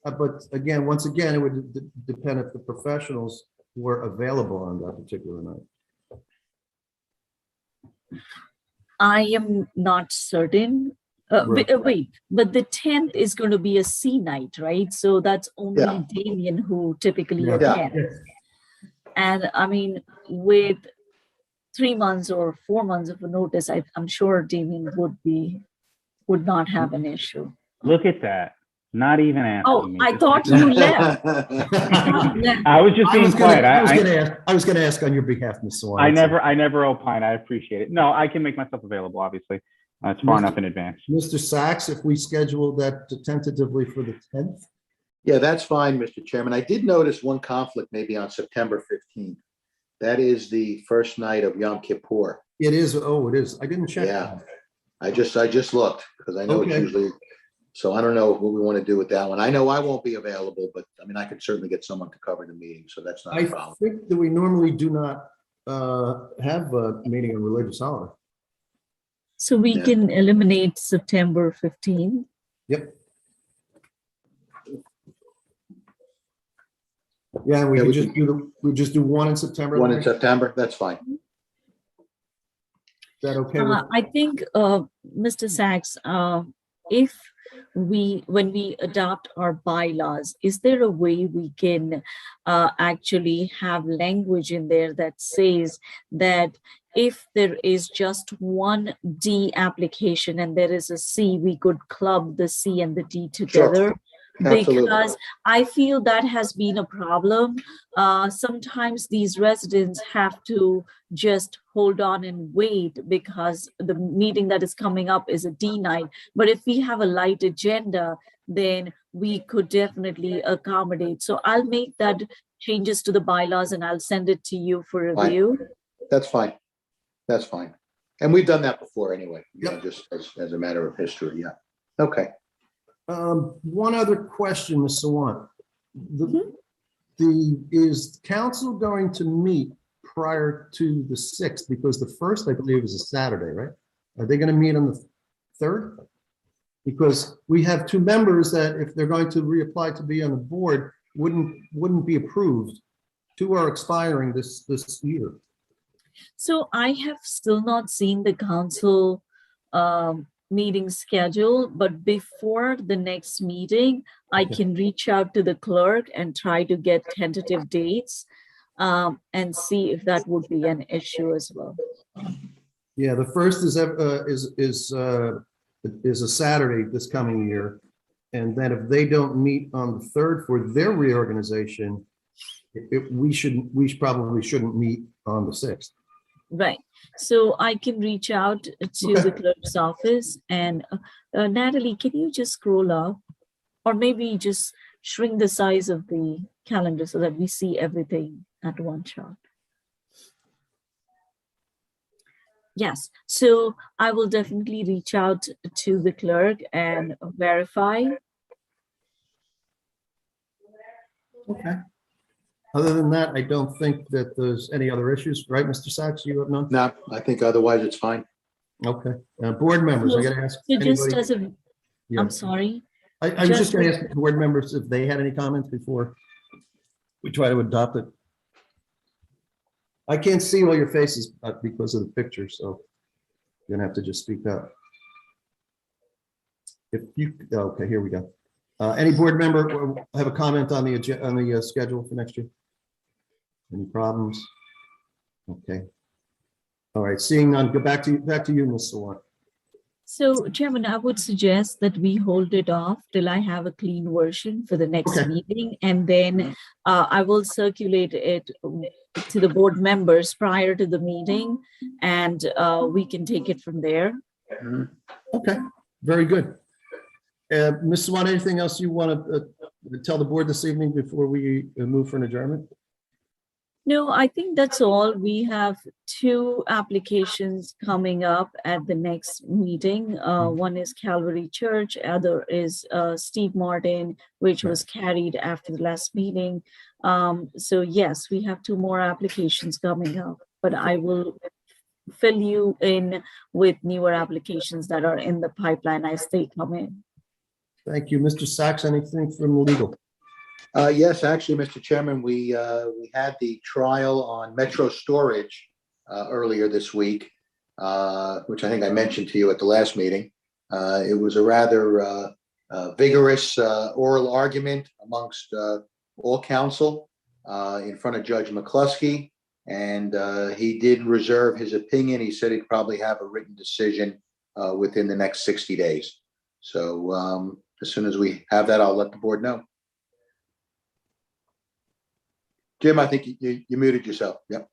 [SPEAKER 2] But again, once again, it would depend if the professionals were available on that particular night.
[SPEAKER 6] I am not certain.
[SPEAKER 2] Right.
[SPEAKER 6] Wait, but the 10th is going to be a C night, right? So that's only
[SPEAKER 1] Yeah.
[SPEAKER 6] Damien who typically
[SPEAKER 2] Yeah.
[SPEAKER 6] attends. And I mean, with 3 months or 4 months of a notice, I'm sure Damien would not have an issue.
[SPEAKER 4] Look at that. Not even asking
[SPEAKER 6] Oh,
[SPEAKER 4] me.
[SPEAKER 6] I thought you left.
[SPEAKER 4] I was just being quiet.
[SPEAKER 2] I was going to ask on your behalf, Ms. Swan.
[SPEAKER 4] I never opine. I appreciate it. No, I can make myself available, obviously. It's far enough in advance.
[SPEAKER 2] Mr. Sachs, if we schedule that tentatively for the 10th?
[SPEAKER 1] Yeah, that's fine, Mr. Chairman. I did notice one conflict maybe on September 15th. That is the first night of Yom Kippur.
[SPEAKER 2] It is. Oh, it is. I didn't check.
[SPEAKER 1] Yeah. I just looked because I know it's
[SPEAKER 2] Okay.
[SPEAKER 1] usually, so I don't know what we want to do with that one. I know I won't be available, but I mean, I could certainly get someone to cover the meeting, so that's not a
[SPEAKER 2] I
[SPEAKER 1] problem.
[SPEAKER 2] think that we normally do not have a meeting on religious holiday.
[SPEAKER 6] So we
[SPEAKER 1] Yeah.
[SPEAKER 6] can eliminate September 15th.
[SPEAKER 2] Yep. Yeah, and we
[SPEAKER 1] Yeah,
[SPEAKER 2] could
[SPEAKER 1] we
[SPEAKER 2] just do one in September.
[SPEAKER 1] One in
[SPEAKER 2] Is
[SPEAKER 1] September, that's fine.
[SPEAKER 2] that okay? with-
[SPEAKER 6] I think, Mr. Sachs, if when we adopt our bylaws, is there a way we can actually have language in there that says that if there is just one D application and there is a C, we could club the C and the D together?
[SPEAKER 1] Absolutely.
[SPEAKER 6] Because I feel that has been a problem. Sometimes these residents have to just hold on and wait because the meeting that is coming up is a D night. But if we have a light agenda, then we could definitely accommodate. So I'll make that changes to the bylaws and I'll send it to you for
[SPEAKER 1] Fine.
[SPEAKER 6] review.
[SPEAKER 1] That's fine. That's fine. And we've done that before anyway, you know,
[SPEAKER 2] Yep.
[SPEAKER 1] just as a matter of history. Yeah. Okay.
[SPEAKER 2] One other question, Ms. Sawant. Is council going to meet prior to the 6th? Because the 1st, I believe, is a Saturday, right? Are they going to meet on the 3rd? Because we have 2 members that if they're going to reapply to be on the board, wouldn't be approved. 2 are expiring this year.
[SPEAKER 6] So I have still not seen the council meeting schedule, but before the next meeting, I can reach out to the clerk and try to get tentative dates and see if that would be an issue as well.
[SPEAKER 2] Yeah, the 1st is a Saturday this coming year. And then if they don't meet on the 3rd for their reorganization, we probably shouldn't meet on the 6th.
[SPEAKER 6] Right. So I can reach out to the clerk's office and Natalie, can you just scroll up or maybe just shrink the size of the calendar so that we see everything at one shot? Yes. So I will definitely reach out to the clerk and verify.
[SPEAKER 2] Okay. Other than that, I don't think that there's any other issues, right, Mr. Sachs? You have none?
[SPEAKER 1] No, I think otherwise it's fine.
[SPEAKER 2] Okay. Board members, I gotta ask.
[SPEAKER 6] So just
[SPEAKER 2] anybody-
[SPEAKER 6] as a,
[SPEAKER 2] Yeah.
[SPEAKER 6] I'm sorry.
[SPEAKER 2] I was just gonna ask board members if they had any comments before we try to adopt it. I can't see all your faces because of the picture, so you're gonna have to just speak up. If you, okay, here we go. Any board member have a comment on the schedule for next year? Any problems? Okay. All right, seeing none, go back to you, Ms. Sawant.
[SPEAKER 6] So Chairman, I would suggest that we hold it off till I have a clean version for the next
[SPEAKER 2] Okay.
[SPEAKER 6] meeting. And then I will circulate it to the board members prior to the meeting, and we can take it from there.
[SPEAKER 2] Okay, very good. Ms. Sawant, anything else you want to tell the board this evening before we move for an adjournment?
[SPEAKER 6] No, I think that's all. We have 2 applications coming up at the next meeting. One is Calvary Church, other is Steve Martin, which was carried after the last meeting. So yes, we have 2 more applications coming up, but I will fill you in with newer applications that are in the pipeline as they come in.
[SPEAKER 2] Thank you. Mr. Sachs, anything from legal?
[SPEAKER 1] Yes, actually, Mr. Chairman, we had the trial on Metro Storage earlier this week, which I think I mentioned to you at the last meeting. It was a rather vigorous oral argument amongst all counsel in front of Judge McCluskey, and he did reserve his opinion. He said he'd probably have a written decision within the next 60 days. So as soon as we have that, I'll let the board know. Jim, I think you muted yourself. Yep.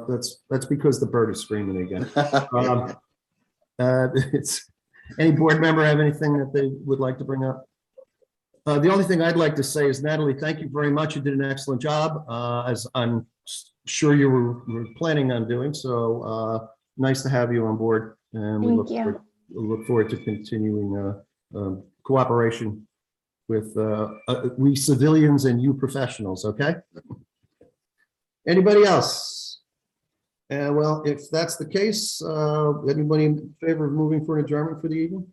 [SPEAKER 2] That's because the bird is screaming again. Any board member have anything that they would like to bring up? The only thing I'd like to say is, Natalie, thank you very much. You did an excellent job, as I'm sure you were planning on doing. So nice to have you on board, and we look forward to continuing cooperation with we civilians and you professionals. Okay. Anybody else? Well, if that's the case, anybody in favor of moving for an adjournment for the evening?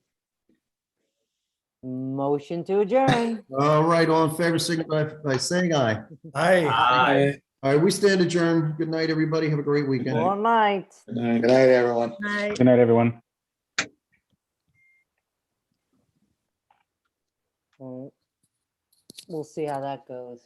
[SPEAKER 8] Motion to adjourn.
[SPEAKER 2] All right, all in favor, signify by saying aye.
[SPEAKER 3] Aye.
[SPEAKER 2] All right, we stand adjourned. Good night, everybody. Have a great weekend.
[SPEAKER 8] All night.
[SPEAKER 1] Good night, everyone.
[SPEAKER 4] Good night, everyone.
[SPEAKER 8] We'll see how that goes.